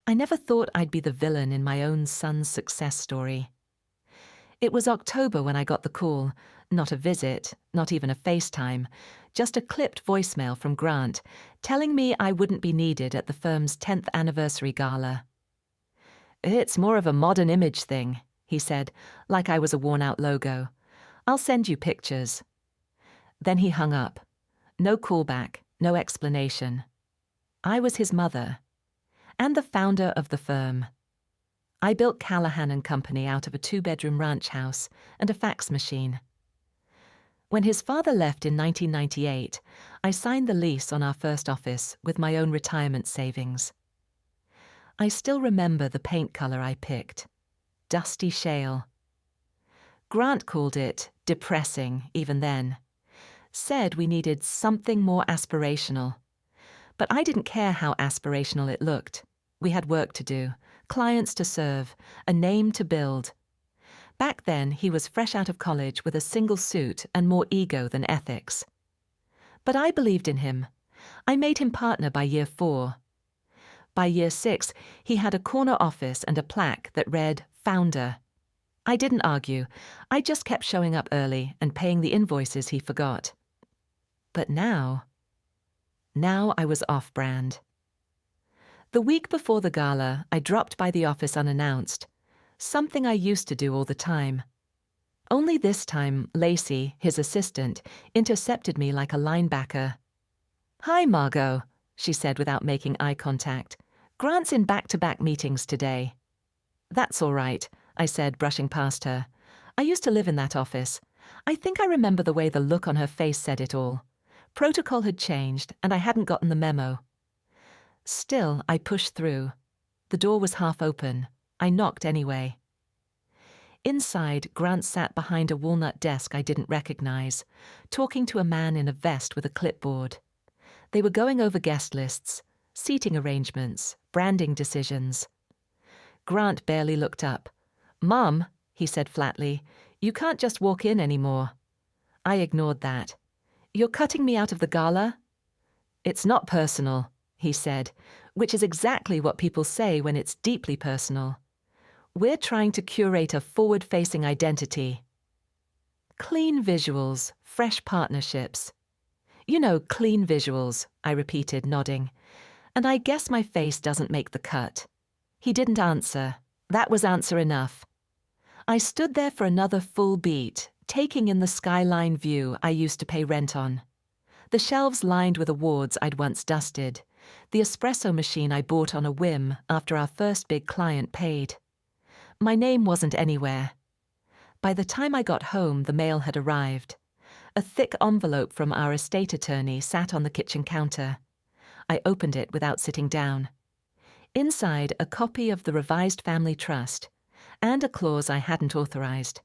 I never thought I'd be the villain in my own son's success story. It was October when I got the call. Not a visit, not even a FaceTime, just a clipped voicemail from Grant telling me I wouldn't be needed at the firm's 10th anniversary gala. "It's more of a modern image thing," he said, like I was a worn-out logo. "I'll send you pictures." Then he hung up. No callback, no explanation. I was his mother, and the founder of the firm. I built Callahan and Company out of a 2-bedroom ranch house and a fax machine. When his father left in 1998, I signed the lease on our first office with my own retirement savings. I still remember the paint color I picked, dusty shale. Grant called it depressing even then, said we needed something more aspirational. But I didn't care how aspirational it looked. We had work to do, clients to serve, a name to build. Back then, he was fresh out of college with a single suit and more ego than ethics. But I believed in him. I made him partner by year 4. By year 6, he had a corner office and a plaque that read Founder. I didn't argue. I just kept showing up early and paying the invoices he forgot. But now I was off-brand. The week before the gala, I dropped by the office unannounced, something I used to do all the time. Only this time, Lacey, his assistant, intercepted me like a linebacker. "Hi, Margot," she said without making eye contact. "Grant's in back-to-back meetings today." "That's all right," I said, brushing past her. I used to live in that office. I think I remember the way the look on her face said it all. Protocol had changed, and I hadn't gotten the memo. Still, I pushed through. The door was half open. I knocked anyway. Inside, Grant sat behind a walnut desk I didn't recognize, talking to a man in a vest with a clipboard. They were going over guest lists, seating arrangements, branding decisions. Grant barely looked up. "Mom," he said flatly, "you can't just walk in anymore." I ignored that. "You're cutting me out of the gala?" "It's not personal," he said, which is exactly what people say when it's deeply personal. "We're trying to curate a forward-facing identity. Clean visuals, fresh partnerships." "You know, clean visuals," I repeated, nodding. "And I guess my face doesn't make the cut." He didn't answer. That was answer enough. I stood there for another full beat, taking in the skyline view I used to pay rent on. The shelves lined with awards I'd once dusted. The espresso machine I bought on a whim after our first big client paid. My name wasn't anywhere. By the time I got home, the mail had arrived. A thick envelope from our estate attorney sat on the kitchen counter. I opened it without sitting down. Inside, a copy of the revised family trust, and a clause I hadn't authorized.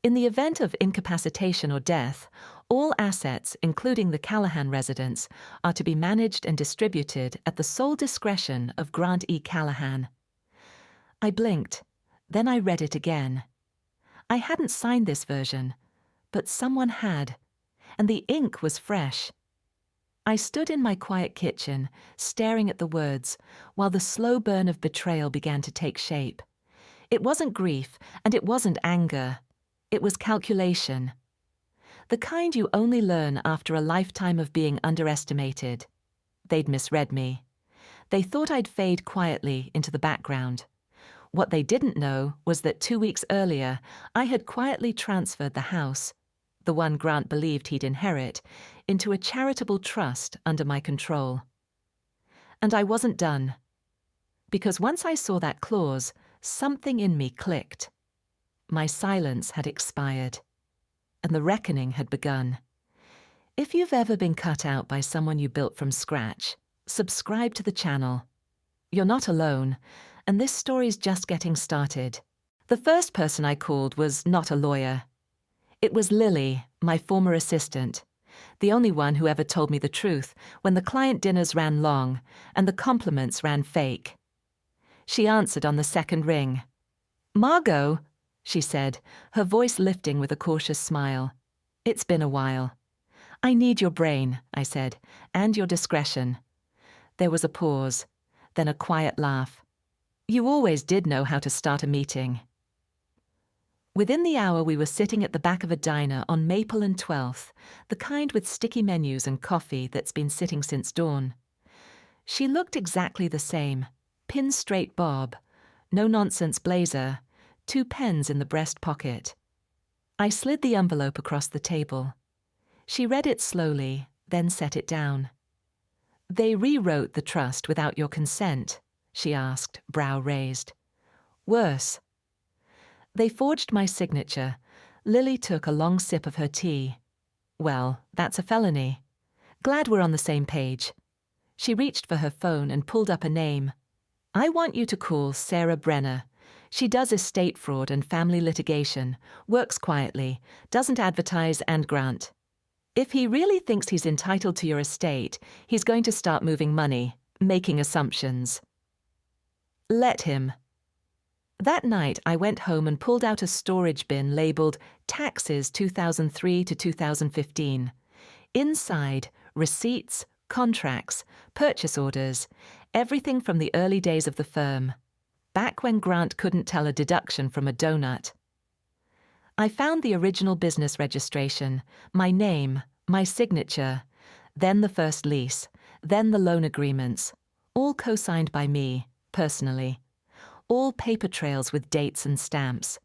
In the event of incapacitation or death, all assets, including the Callahan residence, are to be managed and distributed at the sole discretion of Grant E. Callahan. I blinked. Then I read it again. I hadn't signed this version, but someone had, and the ink was fresh. I stood in my quiet kitchen, staring at the words, while the slow burn of betrayal began to take shape. It wasn't grief, and it wasn't anger. It was calculation. The kind you only learn after a lifetime of being underestimated. They'd misread me. They thought I'd fade quietly into the background. What they didn't know was that 2 weeks earlier, I had quietly transferred the house, the one Grant believed he'd inherit, into a charitable trust under my control. And I wasn't done. Because once I saw that clause, something in me clicked. My silence had expired, and the reckoning had begun. If you've ever been cut out by someone you built from scratch, subscribe to the channel. You're not alone, and this story's just getting started. The first person I called was not a lawyer. It was Lily, my former assistant, the only one who ever told me the truth when the client dinners ran long and the compliments ran fake. She answered on the second ring. "Margot," she said, her voice lifting with a cautious smile. "It's been a while." "I need your brain," I said, "and your discretion." There was a pause, then a quiet laugh. You always did know how to start a meeting. Within the hour, we were sitting at the back of a diner on Maple and 12th, the kind with sticky menus and coffee that's been sitting since dawn. She looked exactly the same, pin-straight bob, no-nonsense blazer, 2 pens in the breast pocket. I slid the envelope across the table. She read it slowly, then set it down. "They rewrote the trust without your consent?" she asked, brow raised. "Worse." "They forged my signature." Lily took a long sip of her tea. "Well, that's a felony. Glad we're on the same page." She reached for her phone and pulled up a name. "I want you to call Sarah Brenner. She does estate fraud and family litigation, works quietly, doesn't advertise and grant. If he really thinks he's entitled to your estate, he's going to start moving money, making assumptions." "Let him." That night, I went home and pulled out a storage bin labeled Taxes 2003 to 2015. Inside, receipts, contracts, purchase orders, everything from the early days of the firm, back when Grant couldn't tell a deduction from a donut. I found the original business registration, my name, my signature, then the first lease, then the loan agreements, all co-signed by me, personally. All paper trails with dates and stamps.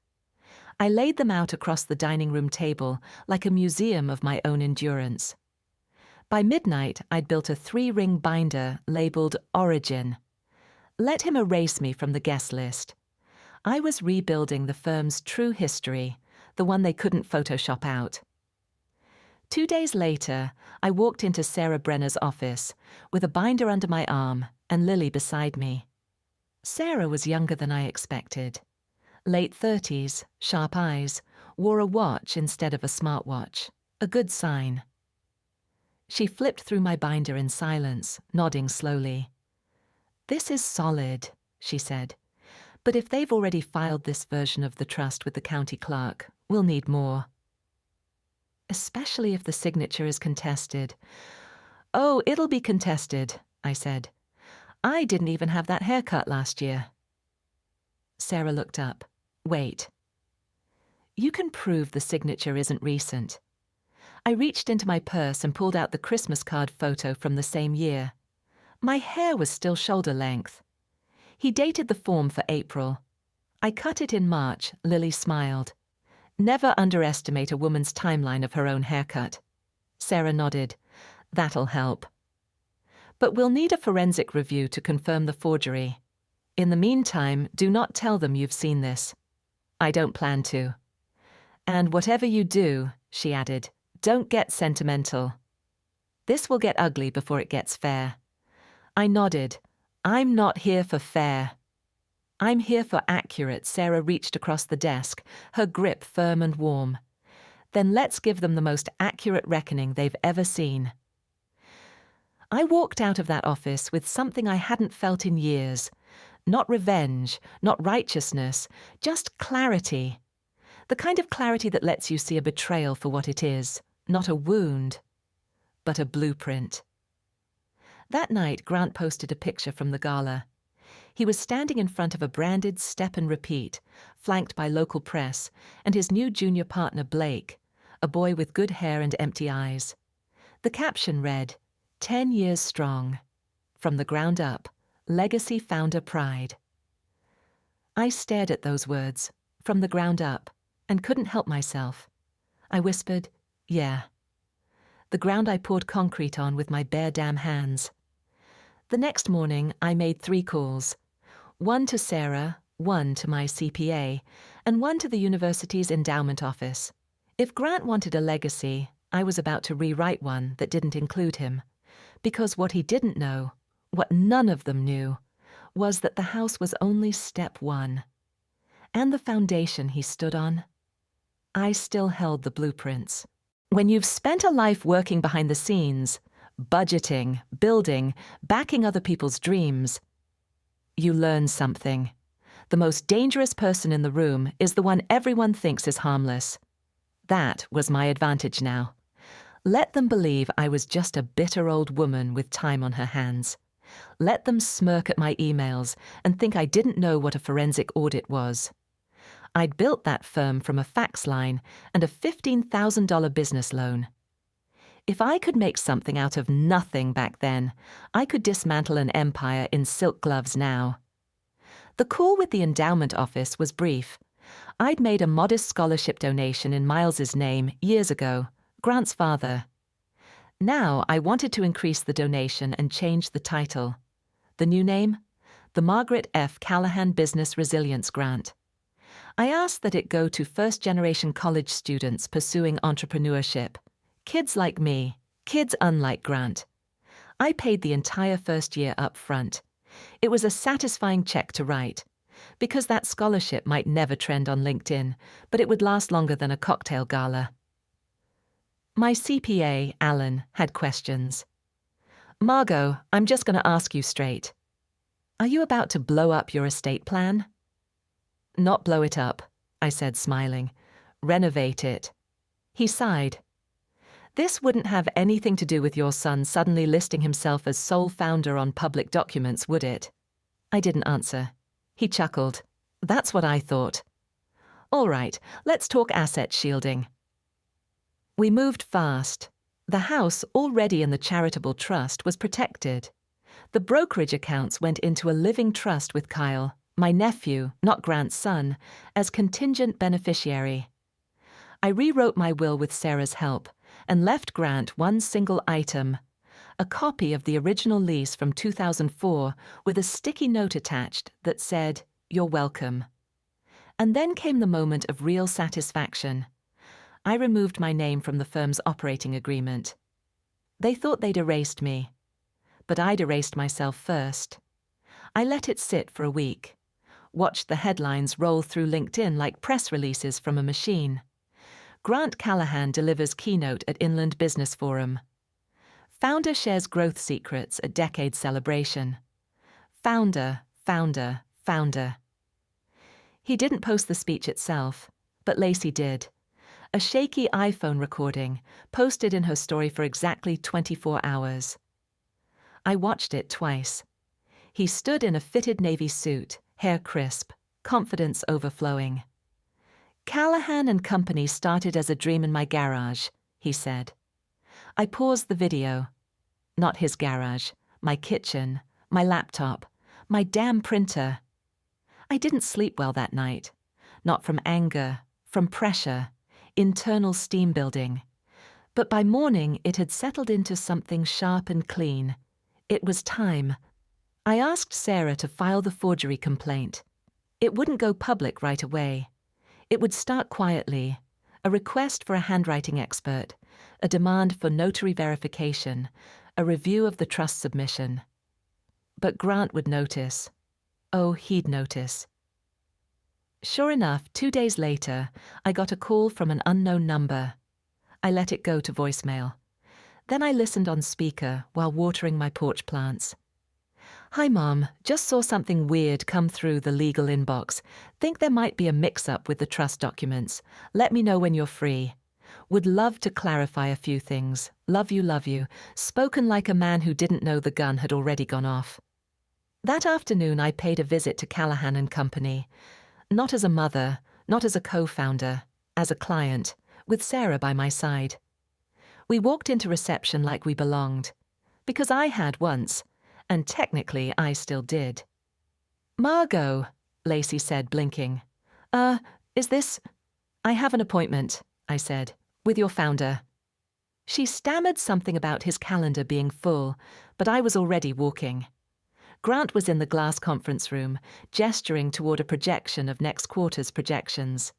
I laid them out across the dining room table like a museum of my own endurance. By midnight, I'd built a 3-ring binder labeled Origin. Let him erase me from the guest list. I was rebuilding the firm's true history, the one they couldn't Photoshop out. 2 days later, I walked into Sarah Brenner's office with a binder under my arm and Lily beside me. Sarah was younger than I expected. Late 30s, sharp eyes, wore a watch instead of a smartwatch. A good sign. She flipped through my binder in silence, nodding slowly. "This is solid," she said. "But if they've already filed this version of the trust with the county clerk, we'll need more." "Especially if the signature is contested." "Oh, it'll be contested," I said. "I didn't even have that haircut last year." Sarah looked up. "Wait. You can prove the signature isn't recent." I reached into my purse and pulled out the Christmas card photo from the same year. My hair was still shoulder length. He dated the form for April. I cut it in March. Lily smiled. "Never underestimate a woman's timeline of her own haircut." Sarah nodded. "That'll help. But we'll need a forensic review to confirm the forgery. In the meantime, do not tell them you've seen this." "I don't plan to." "And whatever you do," she added, "don't get sentimental. This will get ugly before it gets fair." I nodded. "I'm not here for fair. I'm here for accurate." Sarah reached across the desk, her grip firm and warm. "Then let's give them the most accurate reckoning they've ever seen." I walked out of that office with something I hadn't felt in years. Not revenge, not righteousness, just clarity. The kind of clarity that lets you see a betrayal for what it is, not a wound, but a blueprint. That night, Grant posted a picture from the gala. He was standing in front of a branded Step and Repeat, flanked by local press, and his new junior partner, Blake, a boy with good hair and empty eyes. The caption read, "10 years strong. From the ground up. Legacy founder pride." I stared at those words, "from the ground up," and couldn't help myself. I whispered, "Yeah." The ground I poured concrete on with my bare damn hands. The next morning, I made 3 calls. 1 to Sarah, 1 to my CPA, and 1 to the university's endowment office. If Grant wanted a legacy, I was about to rewrite one that didn't include him. Because what he didn't know, what none of them knew, was that the house was only step 1. And the foundation he stood on, I still held the blueprints. When you've spent a life working behind the scenes, budgeting, building, backing other people's dreams, you learn something. The most dangerous person in the room is the one everyone thinks is harmless. That was my advantage now. Let them believe I was just a bitter old woman with time on her hands. Let them smirk at my emails and think I didn't know what a forensic audit was. I'd built that firm from a fax line and a $15,000 business loan. If I could make something out of nothing back then, I could dismantle an empire in silk gloves now. The call with the endowment office was brief. I'd made a modest scholarship donation in Miles's name years ago, Grant's father. Now I wanted to increase the donation and change the title. The new name? The Margaret F. Callahan Business Resilience Grant. I asked that it go to first-generation college students pursuing entrepreneurship. Kids like me, kids unlike Grant. I paid the entire first year up front. It was a satisfying check to write, because that scholarship might never trend on LinkedIn, but it would last longer than a cocktail gala. My CPA, Alan, had questions. Margot, I'm just going to ask you straight. Are you about to blow up your estate plan? Not blow it up, I said, smiling. Renovate it. He sighed. This wouldn't have anything to do with your son suddenly listing himself as sole founder on public documents, would it? I didn't answer. He chuckled. That's what I thought. All right, let's talk asset shielding. We moved fast. The house, already in the charitable trust, was protected. The brokerage accounts went into a living trust with Kyle, my nephew, not Grant's son, as contingent beneficiary. I rewrote my will with Sarah's help and left Grant one single item, a copy of the original lease from 2004 with a sticky note attached that said, "You're welcome." And then came the moment of real satisfaction. I removed my name from the firm's operating agreement. They thought they'd erased me, but I'd erased myself first. I let it sit for a week, watched the headlines roll through LinkedIn like press releases from a machine. Grant Callahan delivers keynote at Inland Business Forum. Founder shares growth secrets at decade celebration. Founder, founder, founder. He didn't post the speech itself, but Lacey did. A shaky iPhone recording, posted in her story for exactly 24 hours. I watched it twice. He stood in a fitted navy suit, hair crisp, confidence overflowing. Callahan and Company started as a dream in my garage, he said. I paused the video. Not his garage, my kitchen, my laptop, my damn printer. I didn't sleep well that night. Not from anger, from pressure, internal steam building. But by morning it had settled into something sharp and clean. It was time. I asked Sarah to file the forgery complaint. It wouldn't go public right away. It would start quietly, a request for a handwriting expert, a demand for notary verification, a review of the trust submission. But Grant would notice. Oh, he'd notice. Sure enough, 2 days later, I got a call from an unknown number. I let it go to voicemail. Then I listened on speaker while watering my porch plants. Hi, Mom. Just saw something weird come through the legal inbox. Think there might be a mix-up with the trust documents. Let me know when you're free. Would love to clarify a few things. Love you, love you. Spoken like a man who didn't know the gun had already gone off. That afternoon, I paid a visit to Callahan and Company. Not as a mother, not as a co-founder, as a client, with Sarah by my side. We walked into reception like we belonged. Because I had once, and technically I still did. Margot, Lacey said, blinking. Is this... I have an appointment, I said, with your founder. She stammered something about his calendar being full, but I was already walking. Grant was in the glass conference room, gesturing toward a projection of next quarter's projections.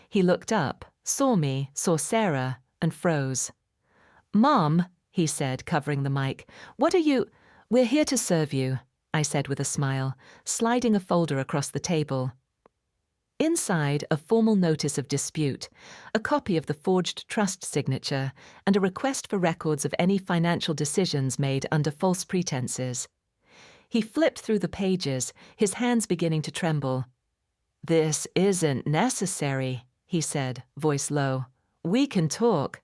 He looked up, saw me, saw Sarah, and froze. Mom, he said, covering the mic, what are you... We're here to serve you, I said with a smile, sliding a folder across the table. Inside, a formal notice of dispute, a copy of the forged trust signature, and a request for records of any financial decisions made under false pretenses. He flipped through the pages, his hands beginning to tremble. This isn't necessary, he said, voice low. We can talk.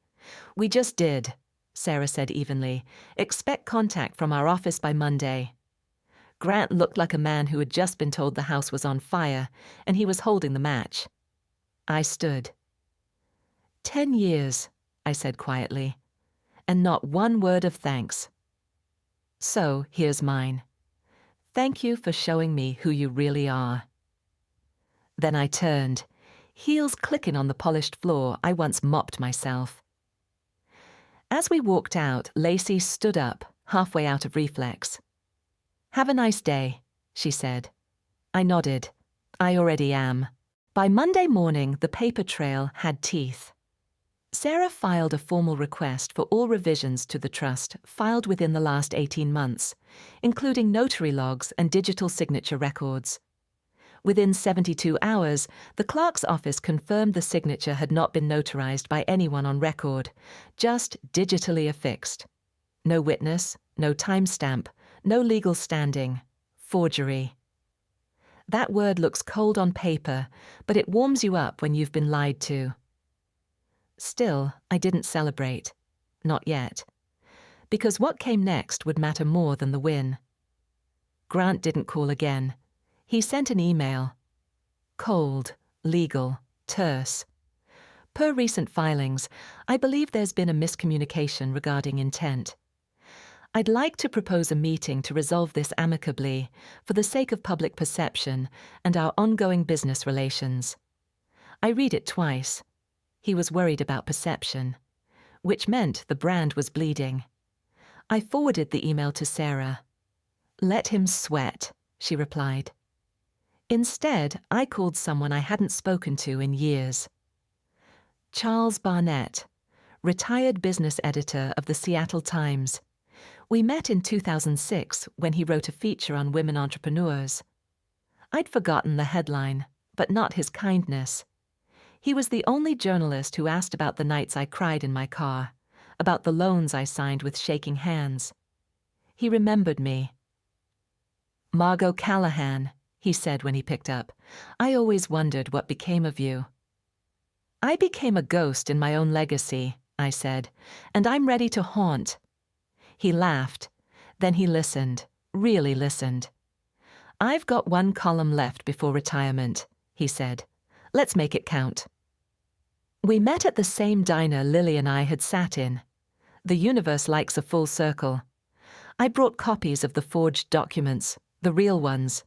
We just did, Sarah said evenly. Expect contact from our office by Monday. Grant looked like a man who had just been told the house was on fire, and he was holding the match. I stood. 10 years, I said quietly, and not one word of thanks. So here's mine. Thank you for showing me who you really are. Then I turned, heels clicking on the polished floor I once mopped myself. As we walked out, Lacey stood up, halfway out of reflex. "Have a nice day," she said. I nodded. I already am. By Monday morning, the paper trail had teeth. Sarah filed a formal request for all revisions to the trust filed within the last 18 months, including notary logs and digital signature records. Within 72 hours, the clerk's office confirmed the signature had not been notarized by anyone on record, just digitally affixed. No witness, no timestamp, no legal standing. Forgery. That word looks cold on paper, but it warms you up when you've been lied to. Still, I didn't celebrate. Not yet. Because what came next would matter more than the win. Grant didn't call again. He sent an email. Cold, legal, terse. Per recent filings, I believe there's been a miscommunication regarding intent. I'd like to propose a meeting to resolve this amicably for the sake of public perception and our ongoing business relations. I read it twice. He was worried about perception, which meant the brand was bleeding. I forwarded the email to Sarah. "Let him sweat," she replied. Instead, I called someone I hadn't spoken to in years. Charles Barnett, retired business editor of the Seattle Times. We met in 2006 when he wrote a feature on women entrepreneurs. I'd forgotten the headline, but not his kindness. He was the only journalist who asked about the nights I cried in my car, about the loans I signed with shaking hands. He remembered me. "Margot Callahan," he said when he picked up. "I always wondered what became of you." "I became a ghost in my own legacy," I said, "and I'm ready to haunt." He laughed. Then he listened, really listened. "I've got one column left before retirement," he said. "Let's make it count." We met at the same diner Lily and I had sat in. The universe likes a full circle. I brought copies of the forged documents, the real ones.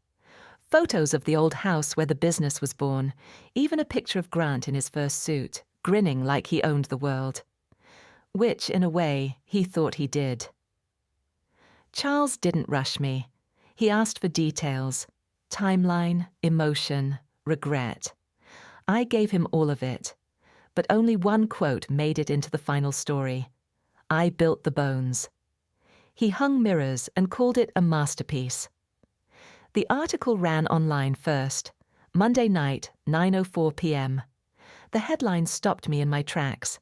Photos of the old house where the business was born, even a picture of Grant in his first suit, grinning like he owned the world. Which, in a way, he thought he did. Charles didn't rush me. He asked for details, timeline, emotion, regret. I gave him all of it, but only one quote made it into the final story. I built the bones. He hung mirrors and called it a masterpiece. The article ran online first, Monday night, 9:04 p.m. The headline stopped me in my tracks.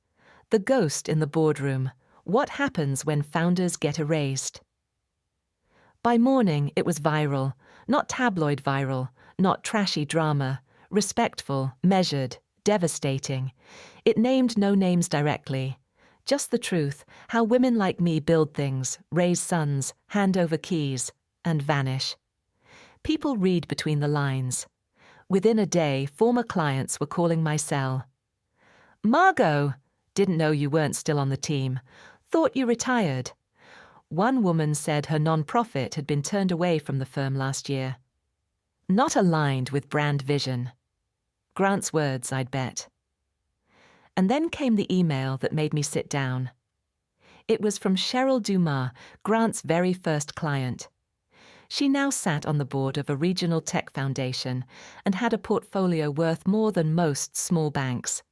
"The Ghost in the Boardroom. What happens when founders get erased?" By morning, it was viral, not tabloid viral, not trashy drama, respectful, measured, devastating. It named no names directly. Just the truth, how women like me build things, raise sons, hand over keys, and vanish. People read between the lines. Within a day, former clients were calling my cell. "Margot, didn't know you weren't still on the team. Thought you retired." One woman said her non-profit had been turned away from the firm last year. Not aligned with brand vision. Grant's words, I'd bet. And then came the email that made me sit down. It was from Cheryl Dumas, Grant's very first client. She now sat on the board of a regional tech foundation and had a portfolio worth more than most small banks.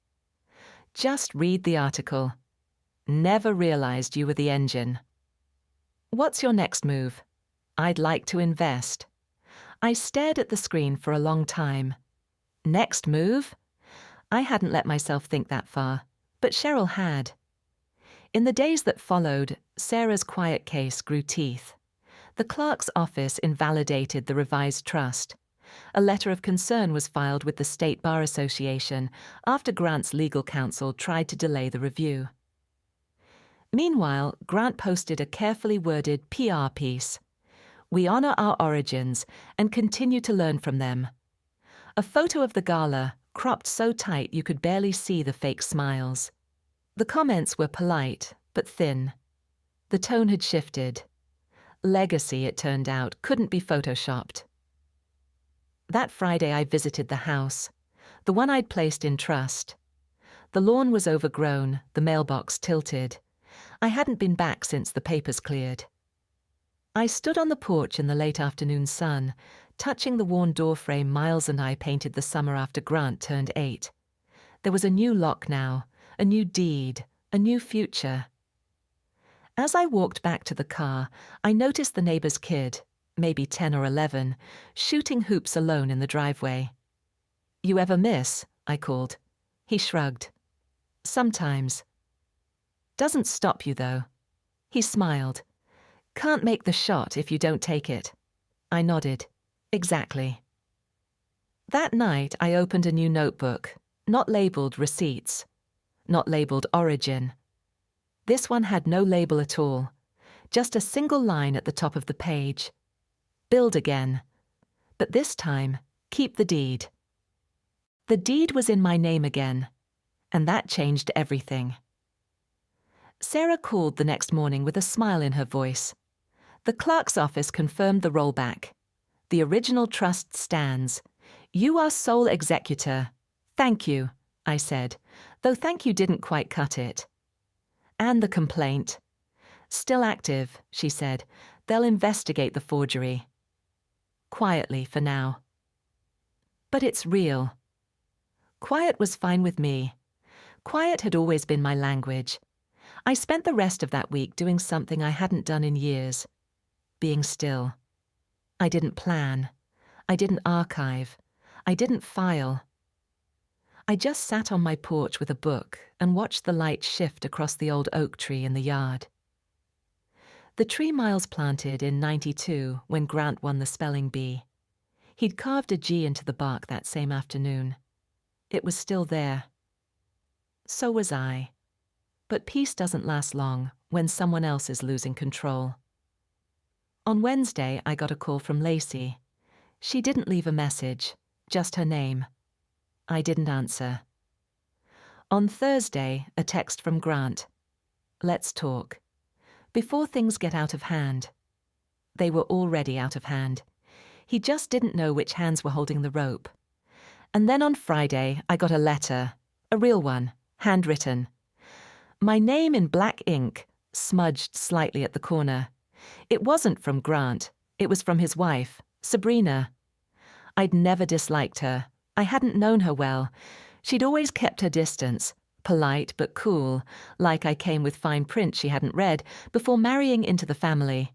Just read the article. Never realized you were the engine. What's your next move? I'd like to invest. I stared at the screen for a long time. Next move? I hadn't let myself think that far, but Cheryl had. In the days that followed, Sarah's quiet case grew teeth. The clerk's office invalidated the revised trust. A letter of concern was filed with the State Bar Association after Grant's legal counsel tried to delay the review. Meanwhile, Grant posted a carefully worded PR piece. We honor our origins and continue to learn from them. A photo of the gala, cropped so tight you could barely see the fake smiles. The comments were polite, but thin. The tone had shifted. Legacy, it turned out, couldn't be photoshopped. That Friday I visited the house, the one I'd placed in trust. The lawn was overgrown, the mailbox tilted. I hadn't been back since the papers cleared. I stood on the porch in the late afternoon sun, touching the worn doorframe Miles and I painted the summer after Grant turned 8. There was a new lock now, a new deed, a new future. As I walked back to the car, I noticed the neighbor's kid, maybe 10 or 11, shooting hoops alone in the driveway. "You ever miss?" I called. He shrugged. "Sometimes." "Doesn't stop you, though." He smiled. "Can't make the shot if you don't take it." I nodded. Exactly. That night I opened a new notebook, not labeled receipts, not labeled origin. This one had no label at all, just a single line at the top of the page. Build again. But this time, keep the deed. The deed was in my name again, and that changed everything. Sarah called the next morning with a smile in her voice. The clerk's office confirmed the rollback. The original trust stands. You are sole executor. Thank you, I said, though thank you didn't quite cut it. And the complaint. Still active, she said. They'll investigate the forgery. Quietly for now. But it's real. Quiet was fine with me. Quiet had always been my language. I spent the rest of that week doing something I hadn't done in years. Being still. I didn't plan. I didn't archive. I didn't file. I just sat on my porch with a book and watched the light shift across the old oak tree in the yard. The tree Miles planted in '92 when Grant won the spelling bee. He'd carved a G into the bark that same afternoon. It was still there. So was I. But peace doesn't last long when someone else is losing control. On Wednesday, I got a call from Lacey. She didn't leave a message, just her name. I didn't answer. On Thursday, a text from Grant. Let's talk. Before things get out of hand. They were already out of hand. He just didn't know which hands were holding the rope. And then on Friday, I got a letter, a real one, handwritten. My name in black ink, smudged slightly at the corner. It wasn't from Grant. It was from his wife, Sabrina. I'd never disliked her. I hadn't known her well. She'd always kept her distance, polite but cool, like I came with fine print she hadn't read before marrying into the family.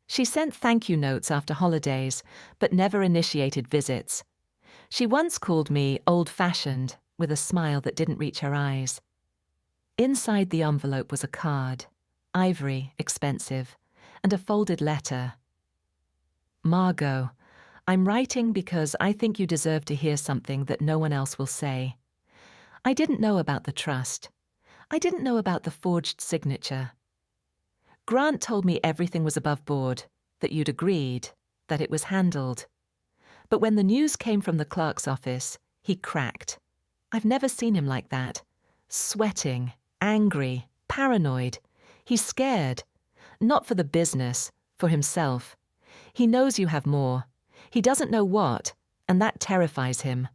She sent thank you notes after holidays, but never initiated visits. She once called me old-fashioned, with a smile that didn't reach her eyes. Inside the envelope was a card, ivory, expensive, and a folded letter. Margot, I'm writing because I think you deserve to hear something that no one else will say. I didn't know about the trust. I didn't know about the forged signature. Grant told me everything was above board, that you'd agreed, that it was handled. But when the news came from the clerk's office, he cracked. I've never seen him like that. Sweating, angry, paranoid. He's scared. Not for the business, for himself. He knows you have more. He doesn't know what, and that terrifies him.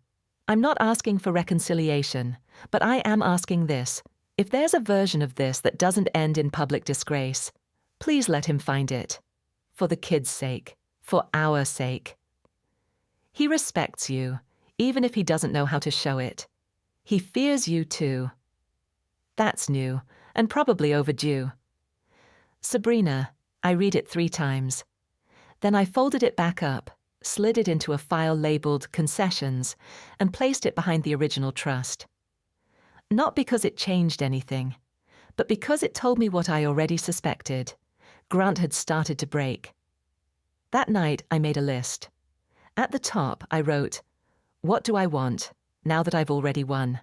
I'm not asking for reconciliation, but I am asking this. If there's a version of this that doesn't end in public disgrace, please let him find it. For the kid's sake. For our sake. He respects you, even if he doesn't know how to show it. He fears you too. That's new, and probably overdue. Sabrina, I read it 3 times. Then I folded it back up, slid it into a file labeled Concessions, and placed it behind the original trust. Not because it changed anything, but because it told me what I already suspected. Grant had started to break. That night I made a list. At the top I wrote, what do I want, now that I've already won?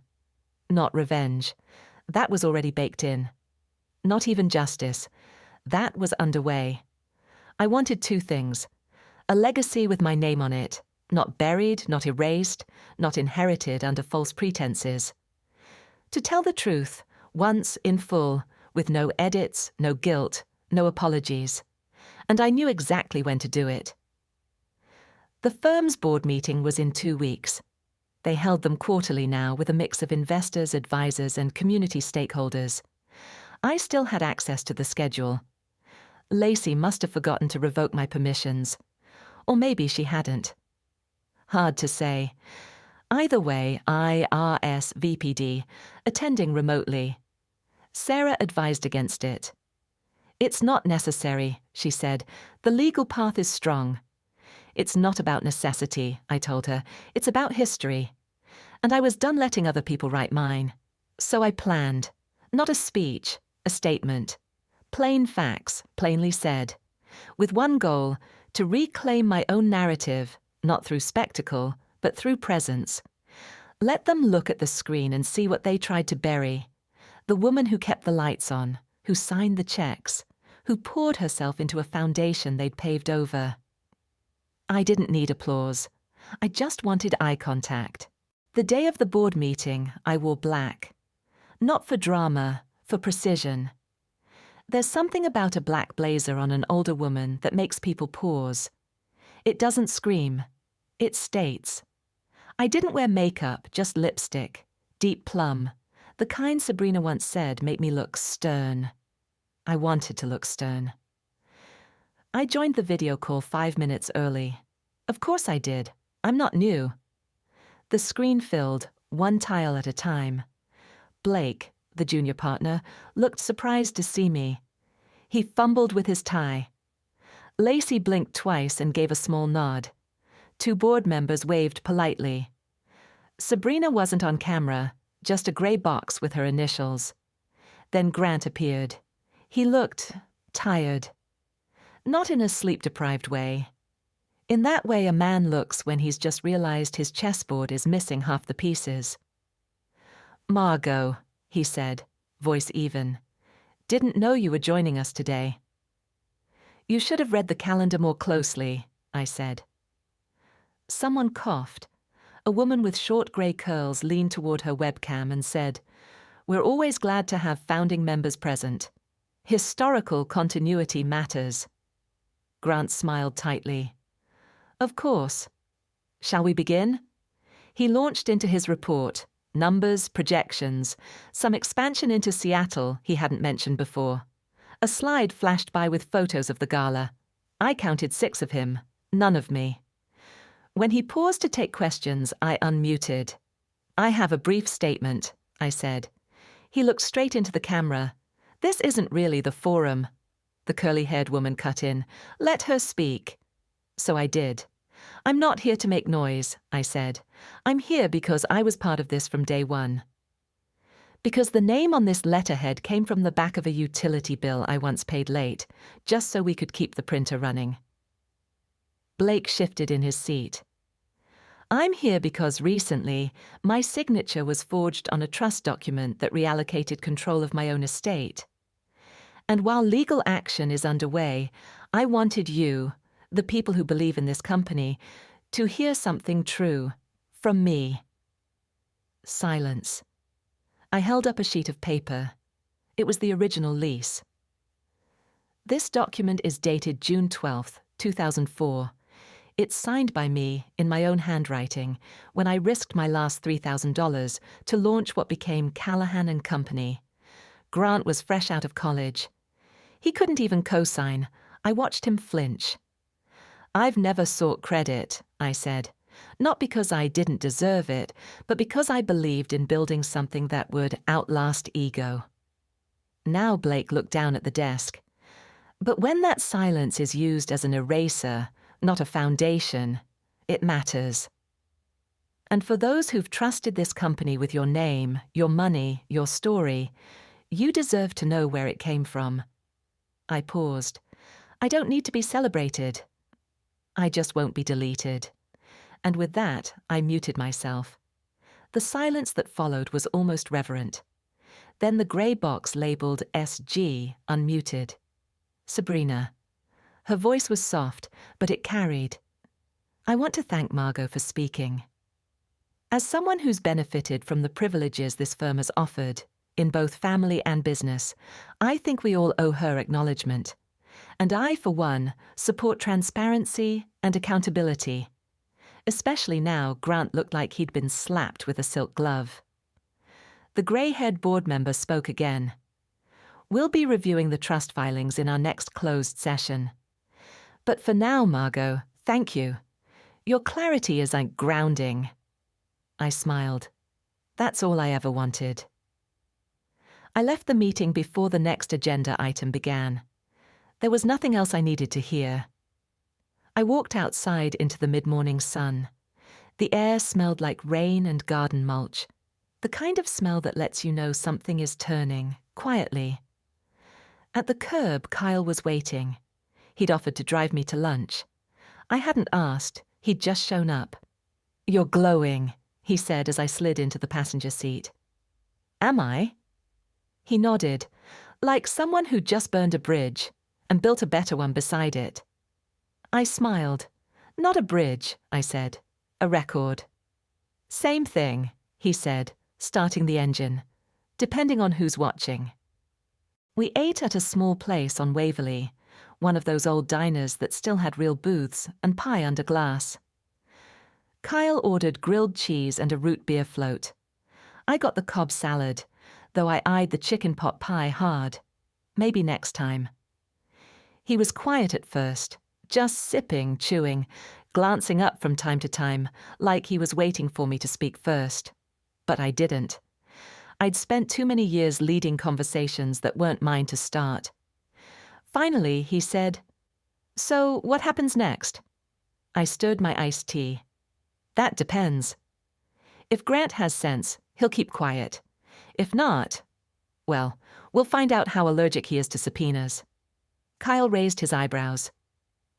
Not revenge. That was already baked in. Not even justice. That was underway. I wanted two things: a legacy with my name on it, not buried, not erased, not inherited under false pretenses. To tell the truth, once in full, with no edits, no guilt, no apologies. And I knew exactly when to do it. The firm's board meeting was in 2 weeks. They held them quarterly now with a mix of investors, advisors, and community stakeholders. I still had access to the schedule. Lacey must have forgotten to revoke my permissions. Or maybe she hadn't. Hard to say. Either way, I RSVP'd, attending remotely. Sarah advised against it. "It's not necessary," she said. "The legal path is strong." "It's not about necessity," I told her. "It's about history." And I was done letting other people write mine. So I planned. Not a speech, a statement. Plain facts, plainly said. With one goal: to reclaim my own narrative, not through spectacle, but through presence. Let them look at the screen and see what they tried to bury. The woman who kept the lights on, who signed the checks, who poured herself into a foundation they'd paved over. I didn't need applause. I just wanted eye contact. The day of the board meeting, I wore black. Not for drama, for precision. There's something about a black blazer on an older woman that makes people pause. It doesn't scream. It states. I didn't wear makeup, just lipstick, deep plum, the kind Sabrina once said made me look stern. I wanted to look stern. I joined the video call 5 minutes early. Of course I did. I'm not new. The screen filled, one tile at a time. Blake, the junior partner, looked surprised to see me. He fumbled with his tie. Lacey blinked twice and gave a small nod. 2 board members waved politely. Sabrina wasn't on camera, just a grey box with her initials. Then Grant appeared. He looked tired. Not in a sleep-deprived way. In that way a man looks when he's just realized his chessboard is missing half the pieces. "Margot," he said, voice even. "Didn't know you were joining us today." "You should have read the calendar more closely," I said. Someone coughed. A woman with short grey curls leaned toward her webcam and said, "We're always glad to have founding members present. Historical continuity matters." Grant smiled tightly. "Of course. Shall we begin?" He launched into his report, numbers, projections, some expansion into Seattle he hadn't mentioned before. A slide flashed by with photos of the gala. I counted 6 of him, none of me. When he paused to take questions, I unmuted. "I have a brief statement," I said. He looked straight into the camera. "This isn't really the forum." The curly-haired woman cut in. "Let her speak." So I did. "I'm not here to make noise," I said. "I'm here because I was part of this from day one. Because the name on this letterhead came from the back of a utility bill I once paid late, just so we could keep the printer running." Blake shifted in his seat. "I'm here because recently my signature was forged on a trust document that reallocated control of my own estate. And while legal action is underway, I wanted you, the people who believe in this company, to hear something true, from me." Silence. I held up a sheet of paper. It was the original lease. "This document is dated June 12th, 2004. It's signed by me, in my own handwriting, when I risked my last $3,000 to launch what became Callahan and Company. Grant was fresh out of college. He couldn't even co-sign. I watched him flinch. "I've never sought credit," I said. "Not because I didn't deserve it, but because I believed in building something that would outlast ego." Now Blake looked down at the desk. "But when that silence is used as an eraser, not a foundation, it matters. And for those who've trusted this company with your name, your money, your story, you deserve to know where it came from." I paused. "I don't need to be celebrated. I just won't be deleted." And with that, I muted myself. The silence that followed was almost reverent. Then the grey box labelled SG unmuted. "Sabrina." Her voice was soft, but it carried. I want to thank Margot for speaking. As someone who's benefited from the privileges this firm has offered, in both family and business, I think we all owe her acknowledgement. And I, for one, support transparency and accountability. Especially now, Grant looked like he'd been slapped with a silk glove. The grey-haired board member spoke again. We'll be reviewing the trust filings in our next closed session. But for now, Margot, thank you. Your clarity is like grounding. I smiled. That's all I ever wanted. I left the meeting before the next agenda item began. There was nothing else I needed to hear. I walked outside into the mid-morning sun. The air smelled like rain and garden mulch, the kind of smell that lets you know something is turning, quietly. At the curb, Kyle was waiting. He'd offered to drive me to lunch. I hadn't asked, he'd just shown up. "You're glowing," he said as I slid into the passenger seat. "Am I?" He nodded, like someone who'd just burned a bridge and built a better one beside it. I smiled. "Not a bridge," I said. "A record." "Same thing," he said, starting the engine, "depending on who's watching." We ate at a small place on Waverley, one of those old diners that still had real booths and pie under glass. Kyle ordered grilled cheese and a root beer float. I got the Cobb salad, though I eyed the chicken pot pie hard. Maybe next time. He was quiet at first, just sipping, chewing, glancing up from time to time, like he was waiting for me to speak first. But I didn't. I'd spent too many years leading conversations that weren't mine to start. Finally, he said, "So, what happens next?" I stirred my iced tea. "That depends. If Grant has sense, he'll keep quiet. If not, well, we'll find out how allergic he is to subpoenas." Kyle raised his eyebrows.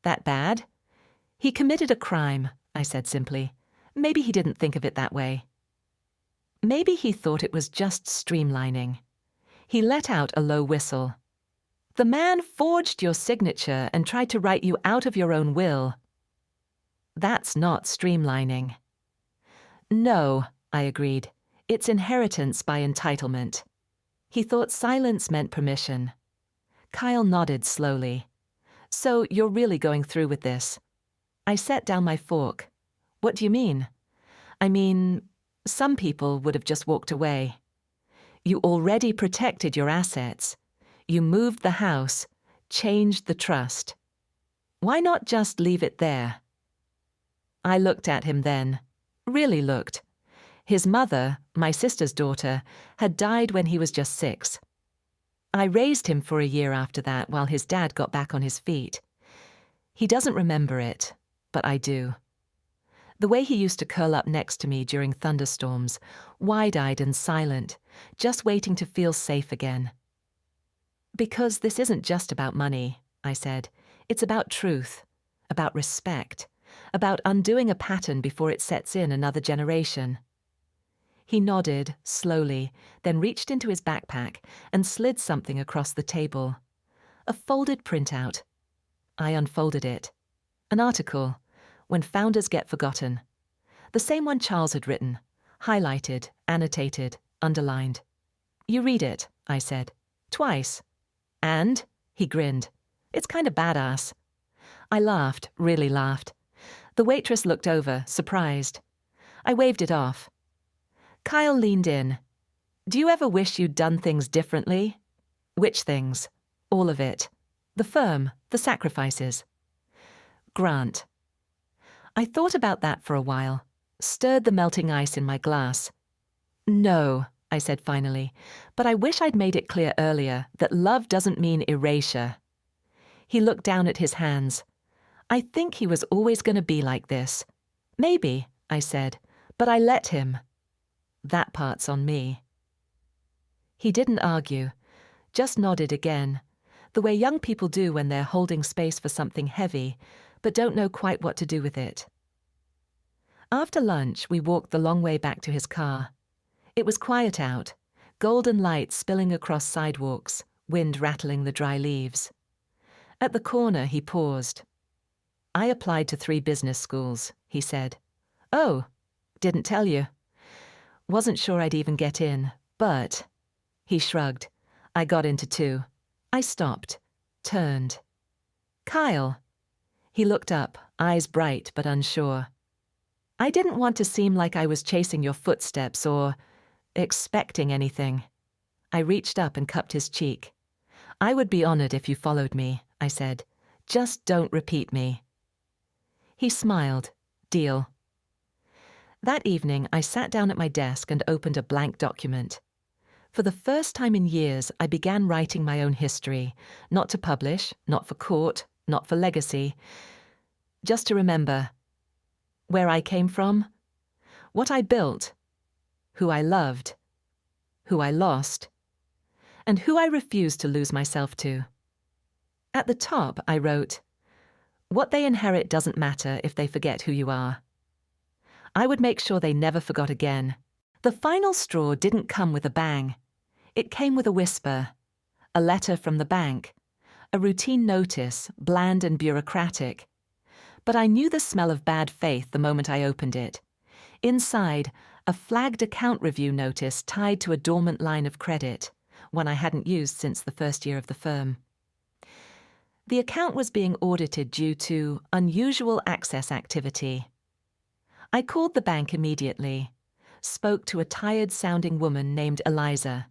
"That bad?" "He committed a crime," I said simply. "Maybe he didn't think of it that way." Maybe he thought it was just streamlining. He let out a low whistle. "The man forged your signature and tried to write you out of your own will." "That's not streamlining." "No," I agreed. "It's inheritance by entitlement." He thought silence meant permission. Kyle nodded slowly. "So you're really going through with this?" I set down my fork. "What do you mean?" "I mean, some people would have just walked away. You already protected your assets. You moved the house, changed the trust. Why not just leave it there?" I looked at him then. Really looked. His mother, my sister's daughter, had died when he was just 6. I raised him for a year after that while his dad got back on his feet. He doesn't remember it, but I do. The way he used to curl up next to me during thunderstorms, wide-eyed and silent, just waiting to feel safe again. "Because this isn't just about money," I said. "It's about truth, about respect, about undoing a pattern before it sets in another generation." He nodded, slowly, then reached into his backpack and slid something across the table. A folded printout. I unfolded it. An article, "When Founders Get Forgotten." The same one Charles had written, highlighted, annotated, underlined. "You read it," I said. "Twice." "And?" He grinned. "It's kind of badass." I laughed, really laughed. The waitress looked over, surprised. I waved it off. Kyle leaned in. "Do you ever wish you'd done things differently?" "Which things?" "All of it. The firm, the sacrifices." "Grant." I thought about that for a while, stirred the melting ice in my glass. "No," I said finally, "but I wish I'd made it clear earlier that love doesn't mean erasure." He looked down at his hands. "I think he was always going to be like this." "Maybe," I said, "but I let him." "That part's on me." He didn't argue, just nodded again, the way young people do when they're holding space for something heavy, but don't know quite what to do with it. After lunch, we walked the long way back to his car. It was quiet out, golden light spilling across sidewalks, wind rattling the dry leaves. At the corner, he paused. "I applied to 3 business schools," he said. "Oh, didn't tell you. Wasn't sure I'd even get in, but..." He shrugged. "I got into 2. I stopped, turned. "Kyle." He looked up, eyes bright but unsure. "I didn't want to seem like I was chasing your footsteps or expecting anything." I reached up and cupped his cheek. "I would be honored if you followed me," I said. "Just don't repeat me." He smiled. "Deal." That evening, I sat down at my desk and opened a blank document. For the first time in years, I began writing my own history, not to publish, not for court, not for legacy, just to remember where I came from, what I built, who I loved, who I lost, and who I refused to lose myself to. At the top, I wrote, "What they inherit doesn't matter if they forget who you are." I would make sure they never forgot again. The final straw didn't come with a bang. It came with a whisper, a letter from the bank, a routine notice, bland and bureaucratic. But I knew the smell of bad faith the moment I opened it. Inside, a flagged account review notice tied to a dormant line of credit, one I hadn't used since the first year of the firm. The account was being audited due to unusual access activity. I called the bank immediately, spoke to a tired-sounding woman named Eliza.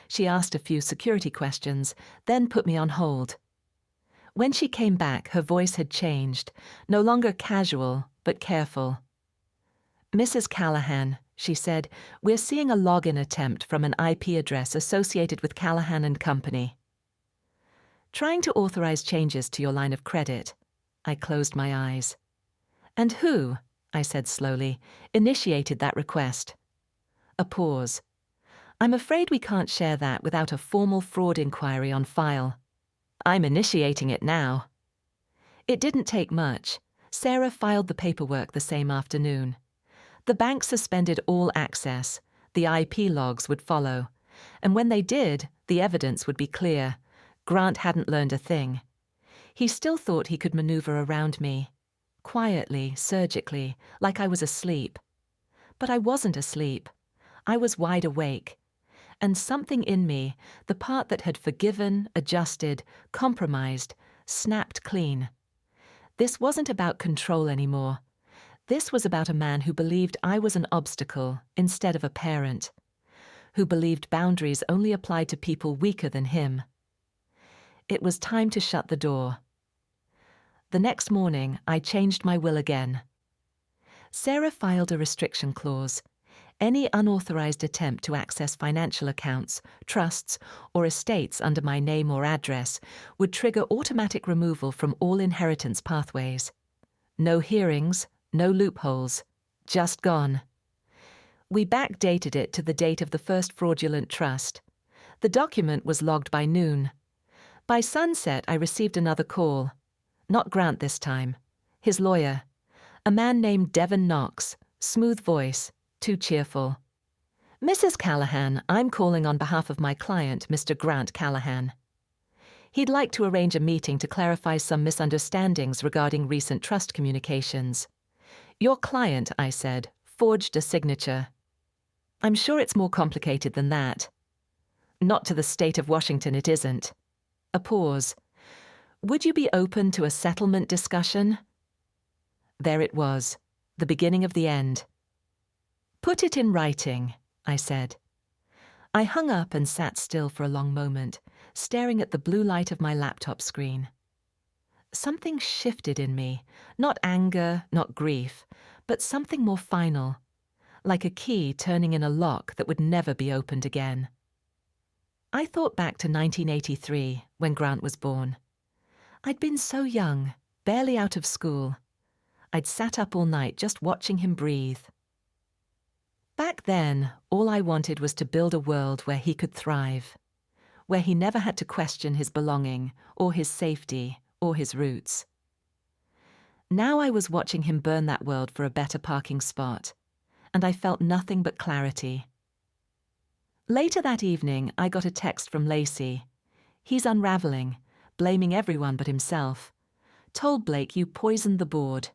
She asked a few security questions, then put me on hold. When she came back, her voice had changed, no longer casual, but careful. "Mrs. Callahan," she said, "we're seeing a login attempt from an IP address associated with Callahan and Company. Trying to authorize changes to your line of credit." I closed my eyes. "And who," I said slowly, "initiated that request?" A pause. "I'm afraid we can't share that without a formal fraud inquiry on file." "I'm initiating it now." It didn't take much. Sarah filed the paperwork the same afternoon. The bank suspended all access. The IP logs would follow. And when they did, the evidence would be clear. Grant hadn't learned a thing. He still thought he could maneuver around me. Quietly, surgically, like I was asleep. But I wasn't asleep. I was wide awake. And something in me, the part that had forgiven, adjusted, compromised, snapped clean. This wasn't about control anymore. This was about a man who believed I was an obstacle instead of a parent, who believed boundaries only applied to people weaker than him. It was time to shut the door. The next morning, I changed my will again. Sarah filed a restriction clause. Any unauthorized attempt to access financial accounts, trusts, or estates under my name or address would trigger automatic removal from all inheritance pathways. No hearings, no loopholes, just gone. We backdated it to the date of the first fraudulent trust. The document was logged by noon. By sunset, I received another call. Not Grant this time. His lawyer. A man named Devon Knox, smooth voice, too cheerful. "Mrs. Callahan, I'm calling on behalf of my client, Mr. Grant Callahan. He'd like to arrange a meeting to clarify some misunderstandings regarding recent trust communications. Your client," I said, "forged a signature. I'm sure it's more complicated than that." "Not to the state of Washington, it isn't." A pause. "Would you be open to a settlement discussion?" There it was, the beginning of the end. "Put it in writing," I said. I hung up and sat still for a long moment, staring at the blue light of my laptop screen. Something shifted in me, not anger, not grief, but something more final, like a key turning in a lock that would never be opened again. I thought back to 1983, when Grant was born. I'd been so young, barely out of school. I'd sat up all night just watching him breathe. Back then, all I wanted was to build a world where he could thrive, where he never had to question his belonging, or his safety, or his roots. Now I was watching him burn that world for a better parking spot, and I felt nothing but clarity. Later that evening, I got a text from Lacey. "He's unraveling. blaming everyone but himself. Told Blake you poisoned the board.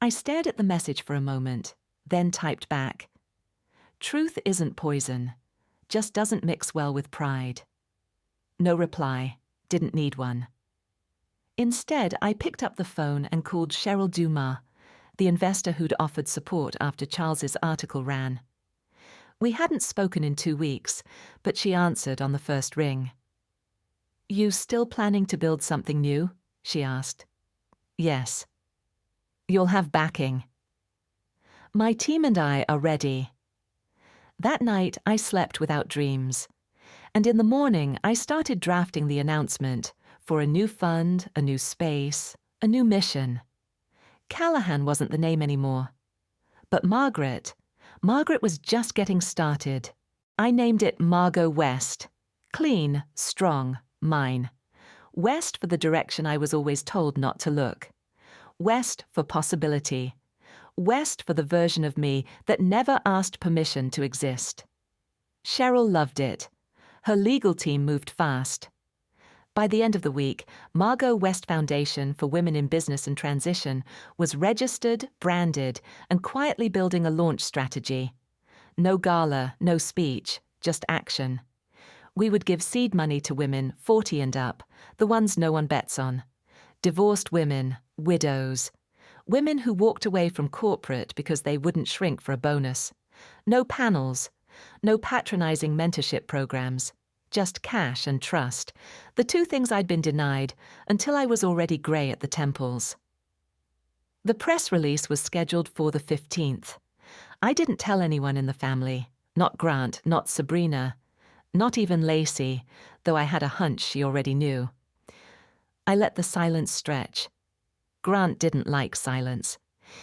I stared at the message for a moment, then typed back. Truth isn't poison, just doesn't mix well with pride. No reply, didn't need one. Instead, I picked up the phone and called Cheryl Dumas, the investor who'd offered support after Charles's article ran. We hadn't spoken in 2 weeks, but she answered on the first ring. You still planning to build something new? She asked. Yes. You'll have backing. My team and I are ready. That night, I slept without dreams. And in the morning, I started drafting the announcement for a new fund, a new space, a new mission. Callahan wasn't the name anymore. But Margaret was just getting started. I named it Margot West. Clean, strong, mine. West for the direction I was always told not to look. West for possibility. West for the version of me that never asked permission to exist. Cheryl loved it. Her legal team moved fast. By the end of the week, Margot West Foundation for Women in Business and Transition was registered, branded, and quietly building a launch strategy. No gala, no speech, just action. We would give seed money to women 40 and up, the ones no one bets on. Divorced women, widows. Women who walked away from corporate because they wouldn't shrink for a bonus. No panels. No patronizing mentorship programs. Just cash and trust, the two things I'd been denied until I was already grey at the temples. The press release was scheduled for the 15th. I didn't tell anyone in the family, not Grant, not Sabrina, not even Lacey, though I had a hunch she already knew. I let the silence stretch. Grant didn't like silence.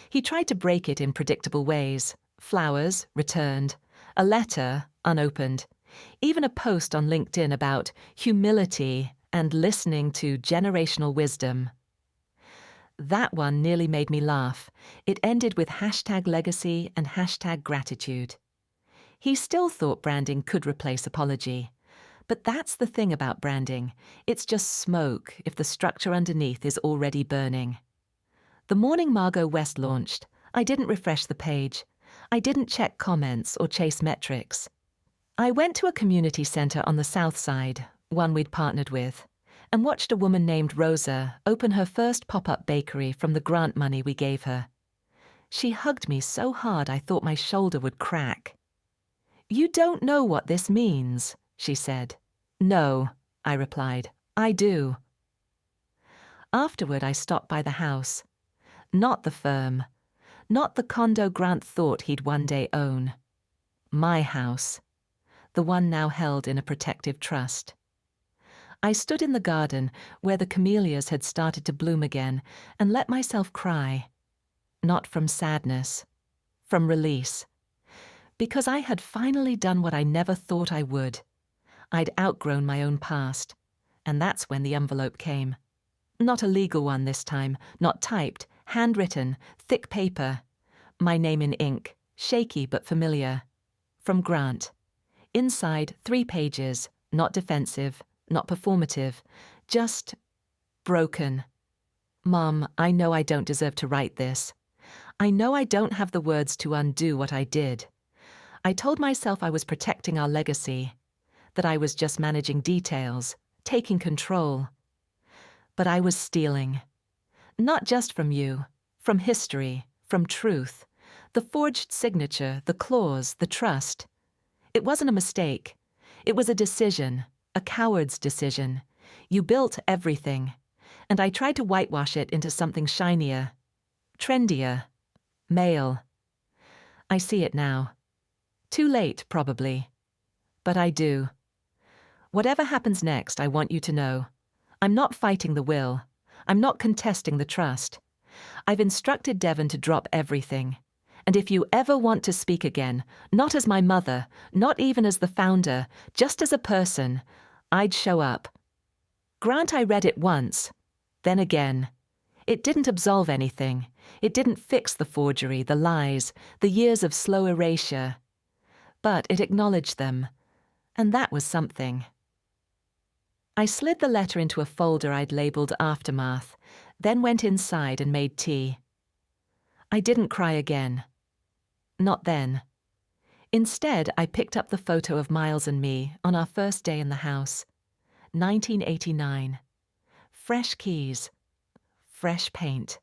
He tried to break it in predictable ways. Flowers, returned. A letter, unopened. Even a post on LinkedIn about humility and listening to generational wisdom. That one nearly made me laugh. It ended with #legacy and #gratitude. He still thought branding could replace apology. But that's the thing about branding. It's just smoke if the structure underneath is already burning. The morning Margot West launched, I didn't refresh the page. I didn't check comments or chase metrics. I went to a community centre on the south side, one we'd partnered with, and watched a woman named Rosa open her first pop-up bakery from the grant money we gave her. She hugged me so hard I thought my shoulder would crack. You don't know what this means, she said. No, I replied. I do. Afterward, I stopped by the house. Not the firm. Not the condo Grant thought he'd one day own. My house. The one now held in a protective trust. I stood in the garden where the camellias had started to bloom again and let myself cry. Not from sadness, from release. Because I had finally done what I never thought I would. I'd outgrown my own past, and that's when the envelope came. Not a legal one this time, not typed, handwritten, thick paper. My name in ink, shaky but familiar. From Grant. Inside, 3 pages, not defensive, not performative, just broken. Mom, I know I don't deserve to write this. I know I don't have the words to undo what I did. I told myself I was protecting our legacy, that I was just managing details, taking control. But I was stealing. Not just from you, from history, from truth, the forged signature, the clause, the trust. It wasn't a mistake. It was a decision, a coward's decision. You built everything, and I tried to whitewash it into something shinier, trendier, male. I see it now. Too late, probably. But I do. Whatever happens next, I want you to know. I'm not fighting the will. I'm not contesting the trust. I've instructed Devon to drop everything. And if you ever want to speak again, not as my mother, not even as the founder, just as a person, I'd show up. Grant, I read it once, then again. It didn't absolve anything. It didn't fix the forgery, the lies, the years of slow erasure. But it acknowledged them, and that was something. I slid the letter into a folder I'd labeled Aftermath, then went inside and made tea. I didn't cry again. Not then. Instead, I picked up the photo of Miles and me on our first day in the house. 1989. Fresh keys. Fresh paint.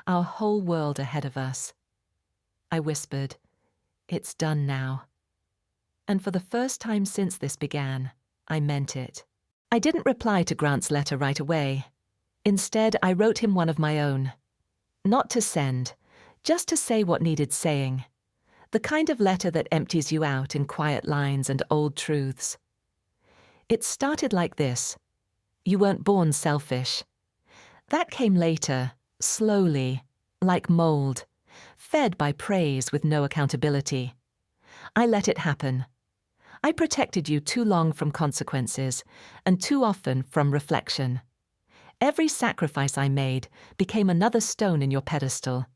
Our whole world ahead of us. I whispered, "It's done now." And for the first time since this began, I meant it. I didn't reply to Grant's letter right away. Instead, I wrote him one of my own. Not to send, just to say what needed saying. The kind of letter that empties you out in quiet lines and old truths. It started like this. You weren't born selfish. That came later, slowly, like mold, fed by praise with no accountability. I let it happen. I protected you too long from consequences, and too often from reflection. Every sacrifice I made became another stone in your pedestal.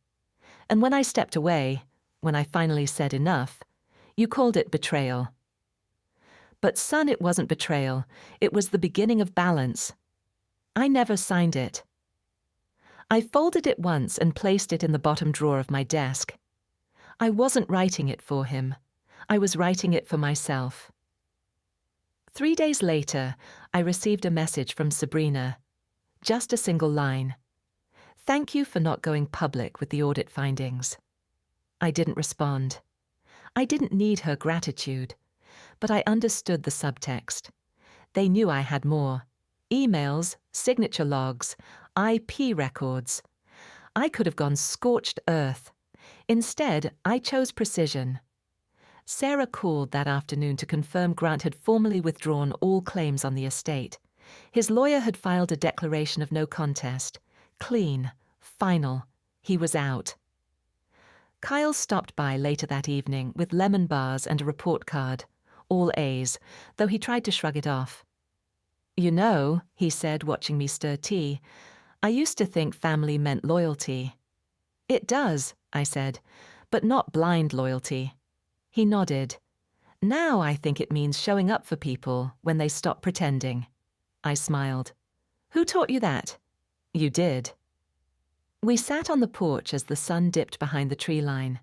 And when I stepped away, when I finally said enough, you called it betrayal. But son, it wasn't betrayal. It was the beginning of balance. I never signed it. I folded it once and placed it in the bottom drawer of my desk. I wasn't writing it for him. I was writing it for myself. 3 days later, I received a message from Sabrina. Just a single line. "Thank you for not going public with the audit findings." I didn't respond. I didn't need her gratitude, but I understood the subtext. They knew I had more. Emails, signature logs, IP records. I could have gone scorched earth. Instead, I chose precision. Sarah called that afternoon to confirm Grant had formally withdrawn all claims on the estate. His lawyer had filed a declaration of no contest. Clean, final. He was out. Kyle stopped by later that evening with lemon bars and a report card. All A's, though he tried to shrug it off. "You know," he said, watching me stir tea, "I used to think family meant loyalty." "It does," I said, "but not blind loyalty." He nodded. "Now I think it means showing up for people when they stop pretending." I smiled. "Who taught you that?" "You did." We sat on the porch as the sun dipped behind the tree line.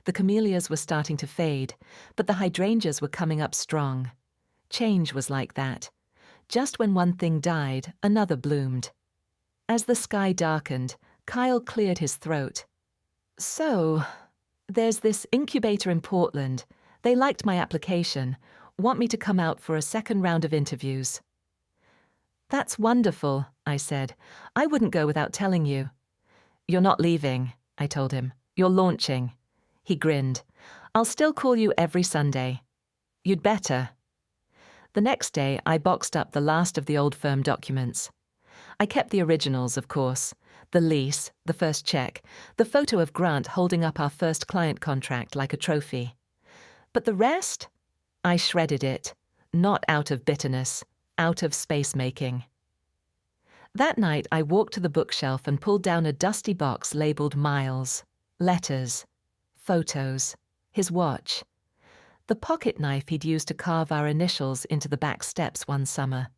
The camellias were starting to fade, but the hydrangeas were coming up strong. Change was like that. Just when one thing died, another bloomed. As the sky darkened, Kyle cleared his throat. "So, there's this incubator in Portland. They liked my application, want me to come out for a second round of interviews." "That's wonderful," I said. "I wouldn't go without telling you." "You're not leaving," I told him. "You're launching." He grinned. "I'll still call you every Sunday." "You'd better." The next day, I boxed up the last of the old firm documents. I kept the originals, of course. The lease, the first check, the photo of Grant holding up our first client contract like a trophy. But the rest? I shredded it, not out of bitterness, out of space-making. That night, I walked to the bookshelf and pulled down a dusty box labeled Miles, letters, photos, his watch, the pocket knife he'd used to carve our initials into the back steps one summer.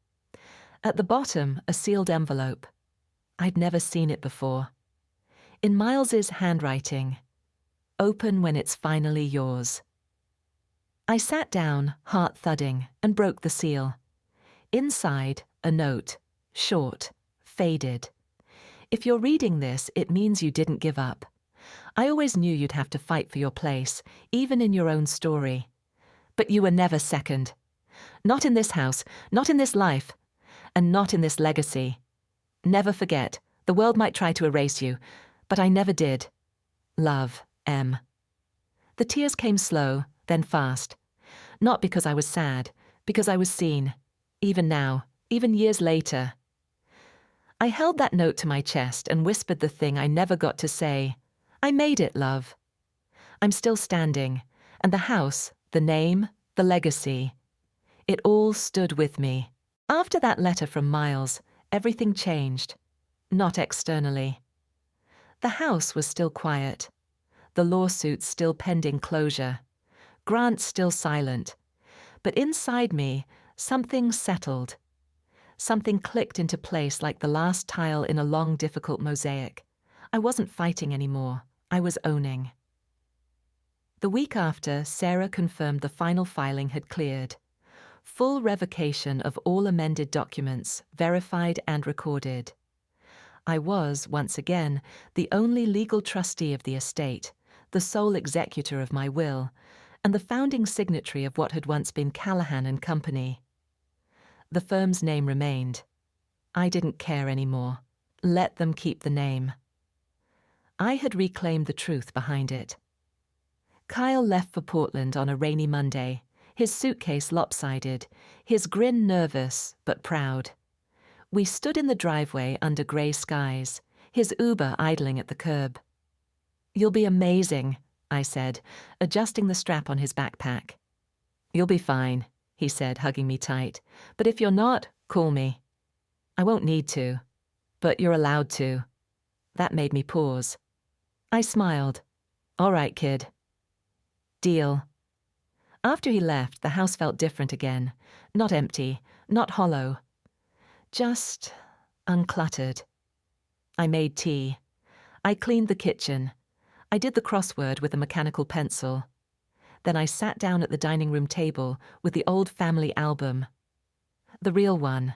At the bottom, a sealed envelope. I'd never seen it before. In Miles's handwriting, "Open when it's finally yours." I sat down, heart thudding, and broke the seal. Inside, a note, short, faded. "If you're reading this, it means you didn't give up. I always knew you'd have to fight for your place, even in your own story. But you were never second. Not in this house, not in this life, and not in this legacy. Never forget, the world might try to erase you, but I never did. Love, M." The tears came slow, then fast. Not because I was sad, because I was seen. Even now, even years later. I held that note to my chest and whispered the thing I never got to say. "I made it, love." I'm still standing, and the house, the name, the legacy. It all stood with me. After that letter from Miles, everything changed. Not externally. The house was still quiet. The lawsuits still pending closure. Grant still silent. But inside me, something settled. Something clicked into place like the last tile in a long, difficult mosaic. I wasn't fighting anymore. I was owning. The week after, Sarah confirmed the final filing had cleared. Full revocation of all amended documents, verified and recorded. I was, once again, the only legal trustee of the estate, the sole executor of my will, and the founding signatory of what had once been Callahan and Company. The firm's name remained. I didn't care anymore. Let them keep the name. I had reclaimed the truth behind it. Kyle left for Portland on a rainy Monday, his suitcase lopsided, his grin nervous but proud. We stood in the driveway under grey skies, his Uber idling at the curb. "You'll be amazing," I said, adjusting the strap on his backpack. "You'll be fine," he said, hugging me tight. "But if you're not, call me." "I won't need to. But you're allowed to." That made me pause. I smiled. "All right, kid." Deal. After he left, the house felt different again. Not empty, not hollow. Just uncluttered. I made tea. I cleaned the kitchen. I did the crossword with a mechanical pencil. Then I sat down at the dining room table with the old family album. The real one.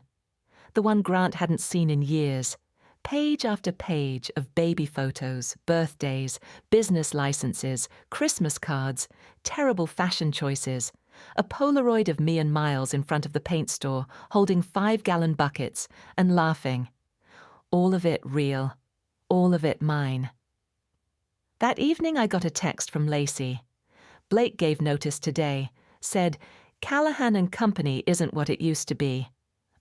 The one Grant hadn't seen in years. Page after page of baby photos, birthdays, business licenses, Christmas cards, terrible fashion choices, a Polaroid of me and Miles in front of the paint store holding 5-gallon buckets and laughing. All of it real. All of it mine. That evening I got a text from Lacey. Blake gave notice today, said, "Callahan and Company isn't what it used to be."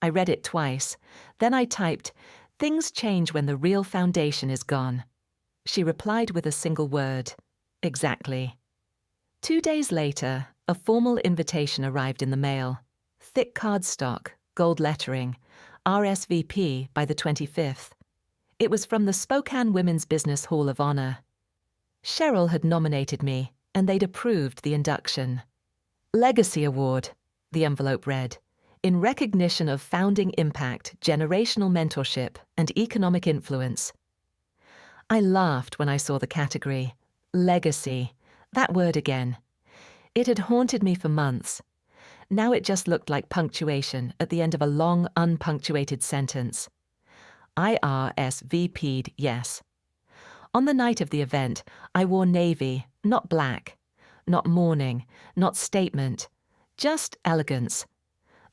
I read it twice. Then I typed, "Things change when the real foundation is gone." She replied with a single word, "Exactly." 2 days later, a formal invitation arrived in the mail. Thick cardstock, gold lettering, RSVP by the 25th. It was from the Spokane Women's Business Hall of Honor. Cheryl had nominated me, and they'd approved the induction. "Legacy Award," the envelope read, "in recognition of founding impact, generational mentorship, and economic influence." I laughed when I saw the category. Legacy. That word again. It had haunted me for months. Now it just looked like punctuation at the end of a long, unpunctuated sentence. I RSVP'd yes. On the night of the event, I wore navy, not black. Not mourning, not statement. Just elegance.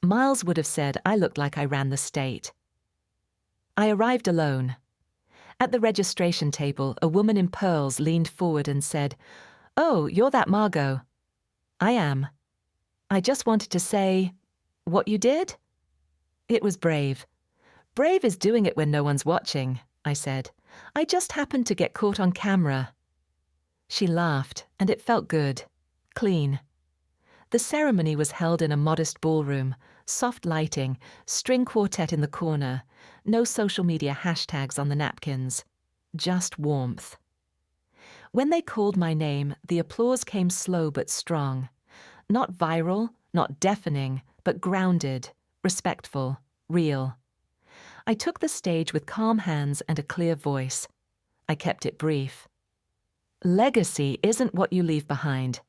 Miles would have said I looked like I ran the state. I arrived alone. At the registration table, a woman in pearls leaned forward and said, "Oh, you're that Margot." "I am." "I just wanted to say, what you did?" It was brave. "Brave is doing it when no one's watching," I said. "I just happened to get caught on camera." She laughed, and it felt good. Clean. The ceremony was held in a modest ballroom, soft lighting, string quartet in the corner, no social media hashtags on the napkins. Just warmth. When they called my name, the applause came slow but strong. Not viral, not deafening, but grounded, respectful, real. I took the stage with calm hands and a clear voice. I kept it brief. Legacy isn't what you leave behind.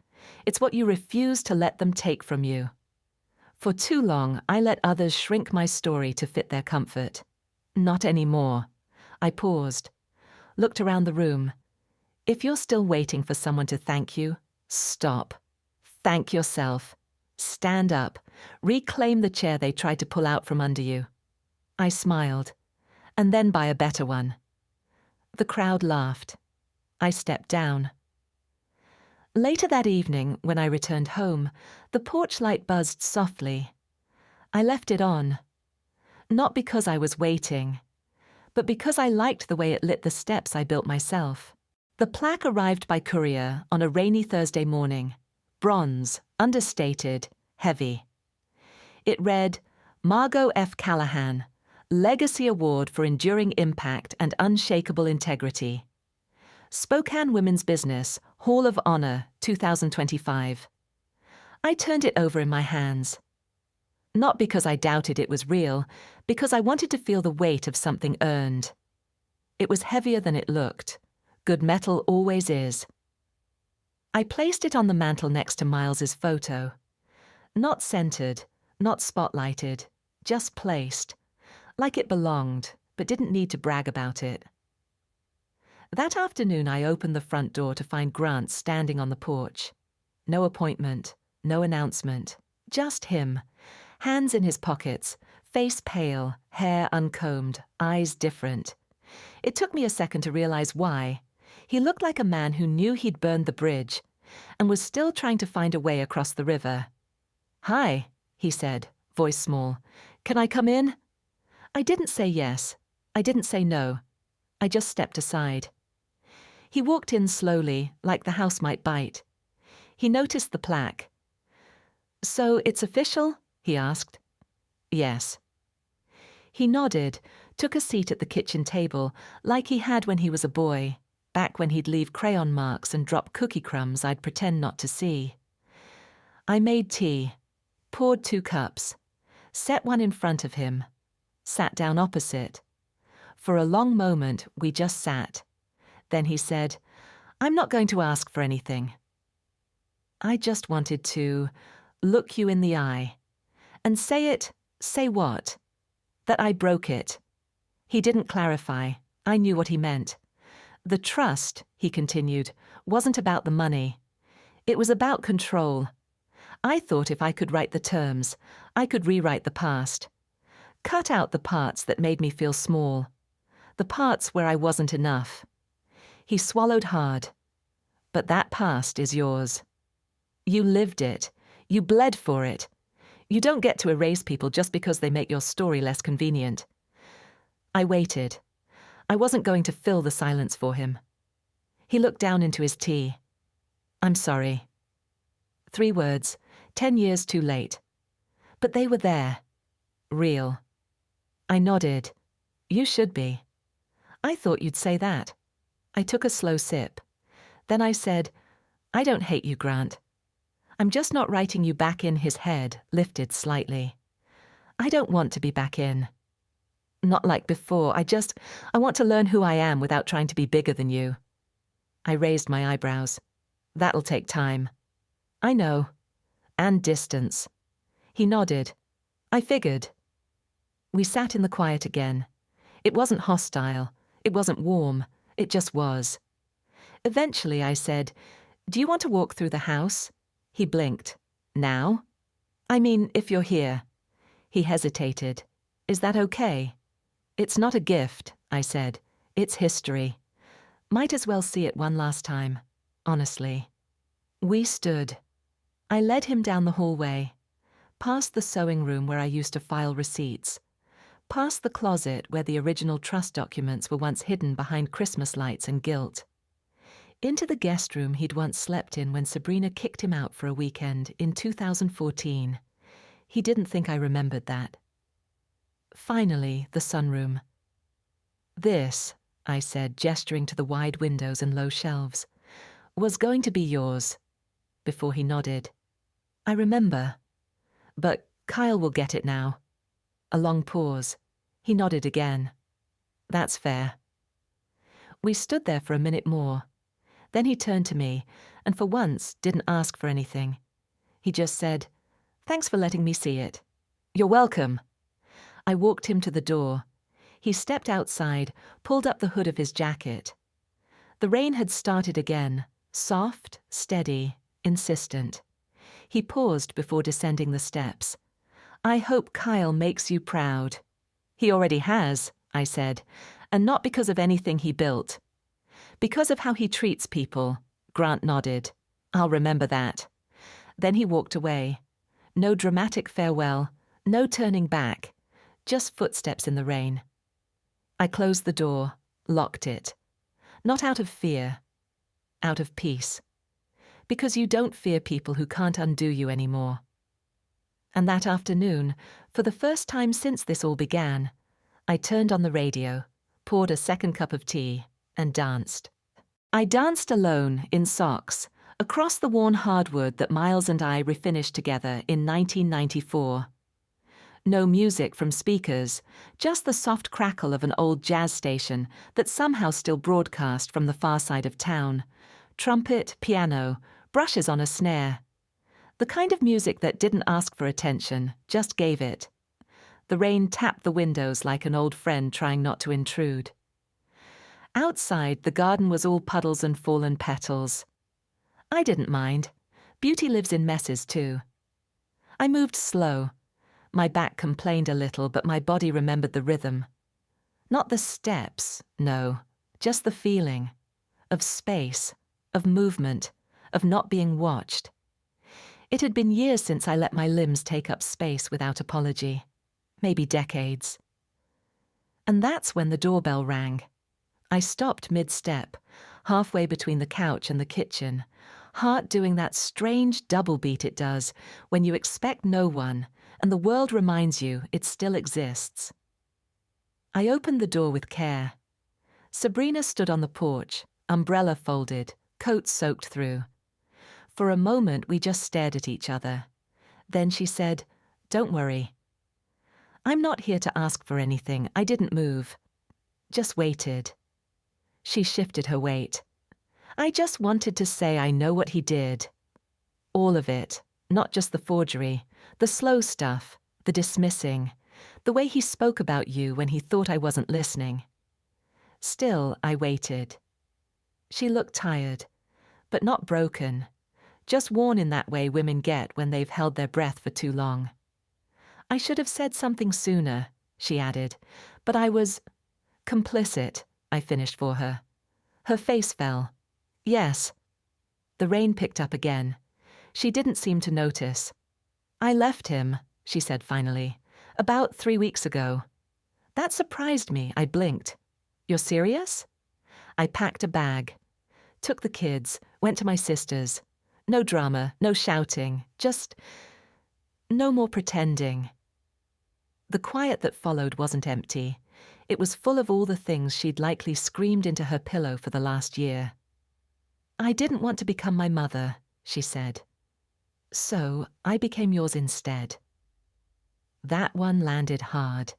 It's what you refuse to let them take from you. For too long, I let others shrink my story to fit their comfort. Not anymore. I paused, looked around the room. If you're still waiting for someone to thank you, stop. Thank yourself. Stand up. Reclaim the chair they tried to pull out from under you. I smiled, and then buy a better one. The crowd laughed. I stepped down. Later that evening, when I returned home, the porch light buzzed softly. I left it on. Not because I was waiting, but because I liked the way it lit the steps I built myself. The plaque arrived by courier on a rainy Thursday morning. Bronze, understated, heavy. It read, "Margot F. Callahan, Legacy Award for Enduring Impact and Unshakable Integrity. Spokane Women's Business, Hall of Honor, 2025. I turned it over in my hands. Not because I doubted it was real, because I wanted to feel the weight of something earned. It was heavier than it looked. Good metal always is. I placed it on the mantel next to Miles's photo. Not centered, not spotlighted, just placed, like it belonged, but didn't need to brag about it. That afternoon I opened the front door to find Grant standing on the porch. No appointment, no announcement, just him, hands in his pockets, face pale, hair uncombed, eyes different. It took me a second to realize why. He looked like a man who knew he'd burned the bridge and was still trying to find a way across the river. "Hi," he said, voice small. "Can I come in?" I didn't say yes. I didn't say no. I just stepped aside. He walked in slowly, like the house might bite. He noticed the plaque. "So it's official?" he asked. "Yes." He nodded, took a seat at the kitchen table, like he had when he was a boy, back when he'd leave crayon marks and drop cookie crumbs I'd pretend not to see. I made tea, poured 2 cups, set one in front of him, sat down opposite. For a long moment, we just sat. Then he said, "I'm not going to ask for anything. I just wanted to look you in the eye and say it, say what? That I broke it." He didn't clarify. I knew what he meant. The trust, he continued, wasn't about the money. It was about control. I thought if I could write the terms, I could rewrite the past. Cut out the parts that made me feel small. The parts where I wasn't enough. He swallowed hard. "But that past is yours. You lived it. You bled for it. You don't get to erase people just because they make your story less convenient." I waited. I wasn't going to fill the silence for him. He looked down into his tea. "I'm sorry." 3 words, 10 years too late. But they were there. Real. I nodded. "You should be." "I thought you'd say that." I took a slow sip. Then I said, "I don't hate you, Grant. I'm just not writing you back in." His head lifted slightly. "I don't want to be back in. Not like before. I want to learn who I am without trying to be bigger than you." I raised my eyebrows. "That'll take time." "I know. And distance." He nodded. "I figured." We sat in the quiet again. It wasn't hostile. It wasn't warm. It just was. Eventually I said, "Do you want to walk through the house?" He blinked. "Now?" "I mean, if you're here." He hesitated. "Is that okay?" "It's not a gift," I said. "It's history. Might as well see it one last time, honestly." We stood. I led him down the hallway, past the sewing room where I used to file receipts, past the closet where the original trust documents were once hidden behind Christmas lights and gilt, into the guest room he'd once slept in when Sabrina kicked him out for a weekend in 2014. He didn't think I remembered that. Finally, the sunroom. "This," I said, gesturing to the wide windows and low shelves, "was going to be yours," before he nodded. "I remember. But Kyle will get it now." A long pause. He nodded again. "That's fair." We stood there for a minute more. Then he turned to me, and for once didn't ask for anything. He just said, "Thanks for letting me see it." "You're welcome." I walked him to the door. He stepped outside, pulled up the hood of his jacket. The rain had started again, soft, steady, insistent. He paused before descending the steps. "I hope Kyle makes you proud." "He already has," I said, "and not because of anything he built. Because of how he treats people." Grant nodded. "I'll remember that." Then he walked away. No dramatic farewell, no turning back, just footsteps in the rain. I closed the door, locked it. Not out of fear, out of peace. Because you don't fear people who can't undo you anymore. And that afternoon, for the first time since this all began, I turned on the radio, poured a second cup of tea, and danced. I danced alone, in socks, across the worn hardwood that Miles and I refinished together in 1994. No music from speakers, just the soft crackle of an old jazz station that somehow still broadcast from the far side of town. Trumpet, piano, brushes on a snare. The kind of music that didn't ask for attention, just gave it. The rain tapped the windows like an old friend trying not to intrude. Outside, the garden was all puddles and fallen petals. I didn't mind. Beauty lives in messes too. I moved slow. My back complained a little, but my body remembered the rhythm. Not the steps, no, just the feeling. Of space, of movement, of not being watched. It had been years since I let my limbs take up space without apology. Maybe decades. And that's when the doorbell rang. I stopped mid-step, halfway between the couch and the kitchen, heart doing that strange double beat it does when you expect no one and the world reminds you it still exists. I opened the door with care. Sabrina stood on the porch, umbrella folded, coat soaked through. For a moment we just stared at each other. Then she said, "Don't worry. I'm not here to ask for anything. I didn't move. Just waited." She shifted her weight. "I just wanted to say I know what he did. All of it, not just the forgery, the slow stuff, the dismissing, the way he spoke about you when he thought I wasn't listening." Still, I waited. She looked tired, but not broken, just worn in that way women get when they've held their breath for too long. "I should have said something sooner," she added, "but I was complicit," I finished for her. Her face fell. "Yes." The rain picked up again. She didn't seem to notice. "I left him," she said finally, "about 3 weeks ago." That surprised me. I blinked. "You're serious?" I packed a bag. Took the kids, went to my sister's. No drama, no shouting, just no more pretending. The quiet that followed wasn't empty. It was full of all the things she'd likely screamed into her pillow for the last year. "I didn't want to become my mother," she said. "So I became yours instead." That one landed hard,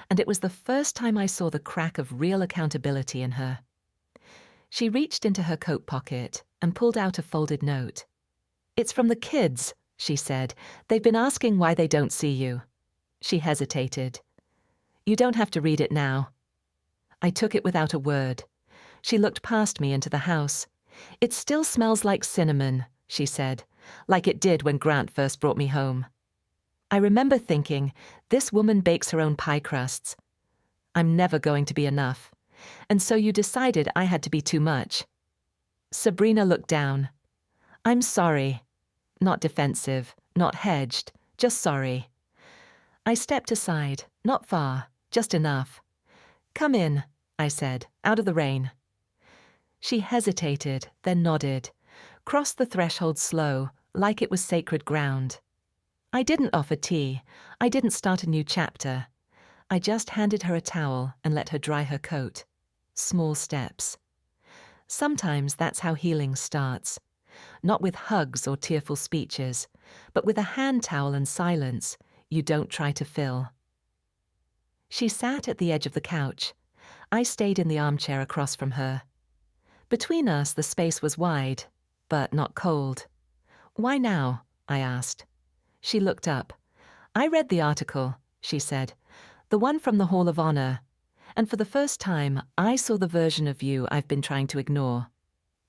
and it was the first time I saw the crack of real accountability in her. She reached into her coat pocket and pulled out a folded note. "It's from the kids," she said. "They've been asking why they don't see you." She hesitated. "You don't have to read it now." I took it without a word. She looked past me into the house. "It still smells like cinnamon," she said, "like it did when Grant first brought me home." I remember thinking, this woman bakes her own pie crusts. I'm never going to be enough. And so you decided I had to be too much. Sabrina looked down. "I'm sorry." Not defensive, not hedged, just sorry. I stepped aside, not far, just enough. "Come in," I said, "out of the rain." She hesitated, then nodded, crossed the threshold slow, like it was sacred ground. I didn't offer tea. I didn't start a new chapter. I just handed her a towel and let her dry her coat. Small steps. Sometimes that's how healing starts. Not with hugs or tearful speeches, but with a hand towel and silence you don't try to fill. She sat at the edge of the couch. I stayed in the armchair across from her. Between us the space was wide, but not cold. "Why now?" I asked. She looked up. "I read the article," she said, "the one from the Hall of Honor, and for the first time I saw the version of you I've been trying to ignore.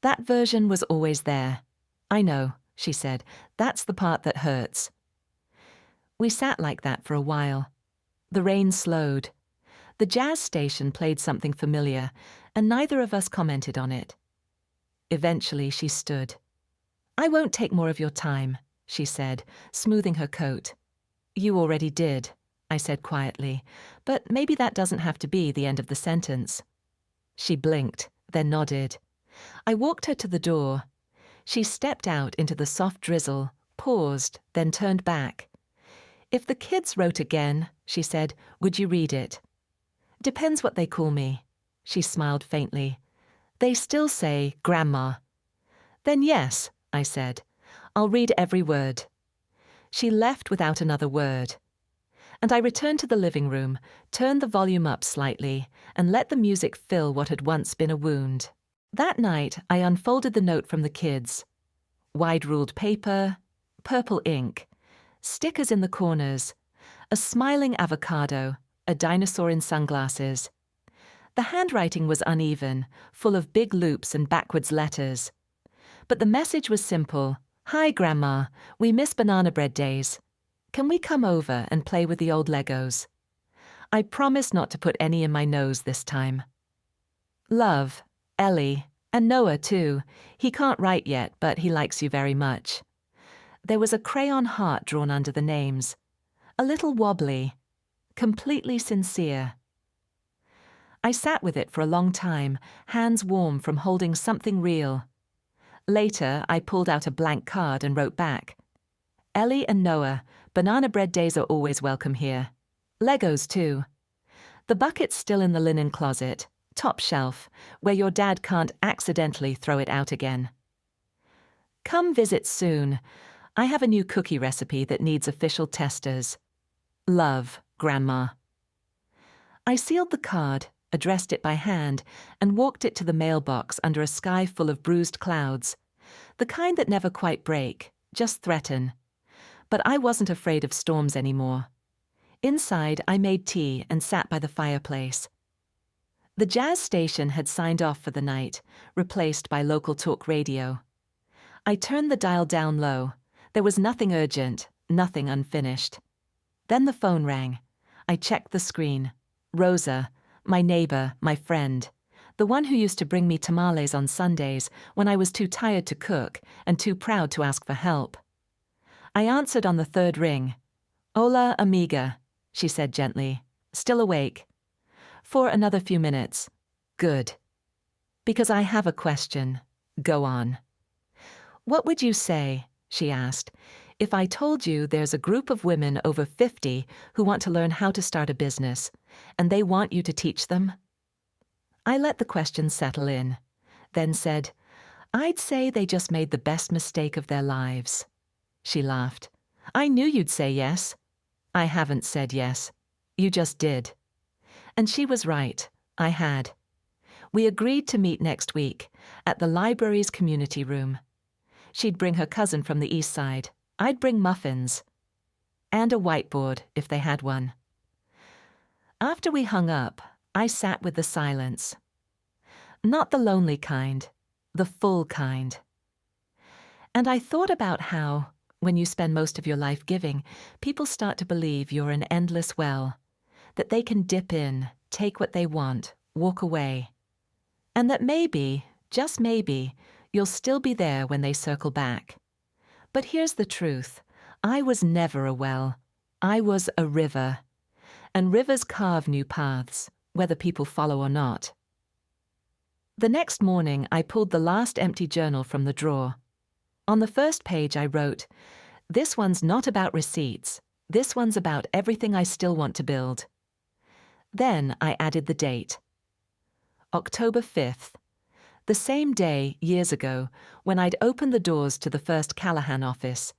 That version was always there. I know," she said, "that's the part that hurts." We sat like that for a while. The rain slowed. The jazz station played something familiar, and neither of us commented on it. Eventually she stood. "I won't take more of your time," she said, smoothing her coat. "You already did," I said quietly, "but maybe that doesn't have to be the end of the sentence." She blinked, then nodded. I walked her to the door. She stepped out into the soft drizzle, paused, then turned back. "If the kids wrote again," she said, "would you read it?" "Depends what they call me." She smiled faintly. "They still say Grandma." "Then yes," I said. "I'll read every word." She left without another word. And I returned to the living room, turned the volume up slightly, and let the music fill what had once been a wound. That night, I unfolded the note from the kids. Wide-ruled paper, purple ink, stickers in the corners, a smiling avocado, a dinosaur in sunglasses. The handwriting was uneven, full of big loops and backwards letters. But the message was simple. Hi, Grandma. We miss banana bread days. Can we come over and play with the old Legos? I promise not to put any in my nose this time. Love, Ellie, and Noah too. He can't write yet, but he likes you very much. There was a crayon heart drawn under the names. A little wobbly. Completely sincere. I sat with it for a long time, hands warm from holding something real. Later, I pulled out a blank card and wrote back. Ellie and Noah, banana bread days are always welcome here. Legos too. The bucket's still in the linen closet, top shelf, where your dad can't accidentally throw it out again. Come visit soon. I have a new cookie recipe that needs official testers. Love, Grandma. I sealed the card, addressed it by hand, and walked it to the mailbox under a sky full of bruised clouds. The kind that never quite break, just threaten. But I wasn't afraid of storms anymore. Inside, I made tea and sat by the fireplace. The jazz station had signed off for the night, replaced by local talk radio. I turned the dial down low. There was nothing urgent, nothing unfinished. Then the phone rang. I checked the screen. Rosa, my neighbor, my friend, the one who used to bring me tamales on Sundays when I was too tired to cook and too proud to ask for help. I answered on the third ring. Hola, amiga, she said gently. Still awake? For another few minutes. Good. Because I have a question. Go on. What would you say, she asked, if I told you there's a group of women over 50 who want to learn how to start a business, and they want you to teach them? I let the question settle in, then said, I'd say they just made the best mistake of their lives. She laughed. I knew you'd say yes. I haven't said yes. You just did. And she was right. I had. We agreed to meet next week at the library's community room. She'd bring her cousin from the east side. I'd bring muffins. And a whiteboard, if they had one. After we hung up, I sat with the silence. Not the lonely kind, the full kind. And I thought about how, when you spend most of your life giving, people start to believe you're an endless well, that they can dip in, take what they want, walk away. And that maybe, just maybe, you'll still be there when they circle back. But here's the truth. I was never a well. I was a river. And rivers carve new paths, whether people follow or not. The next morning, I pulled the last empty journal from the drawer. On the first page, I wrote, This one's not about receipts. This one's about everything I still want to build. Then I added the date. October 5th. The same day, years ago, when I'd opened the doors to the first Callahan office,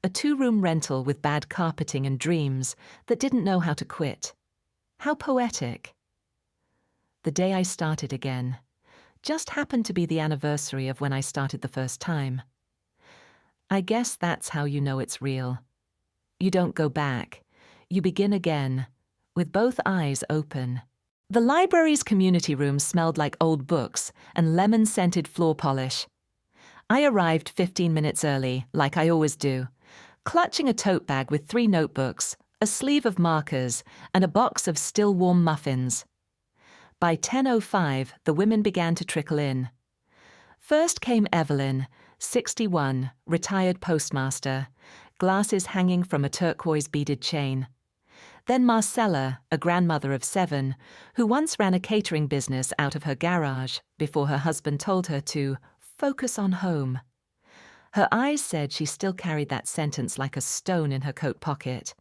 a 2-room rental with bad carpeting and dreams that didn't know how to quit. How poetic. The day I started again just happened to be the anniversary of when I started the first time. I guess that's how you know it's real. You don't go back. You begin again, with both eyes open. The library's community room smelled like old books and lemon-scented floor polish. I arrived 15 minutes early, like I always do, clutching a tote bag with 3 notebooks, a sleeve of markers, and a box of still-warm muffins. By 10:05, the women began to trickle in. First came Evelyn, 61, retired postmaster, glasses hanging from a turquoise beaded chain. Then Marcella, a grandmother of 7, who once ran a catering business out of her garage before her husband told her to focus on home. Her eyes said she still carried that sentence like a stone in her coat pocket.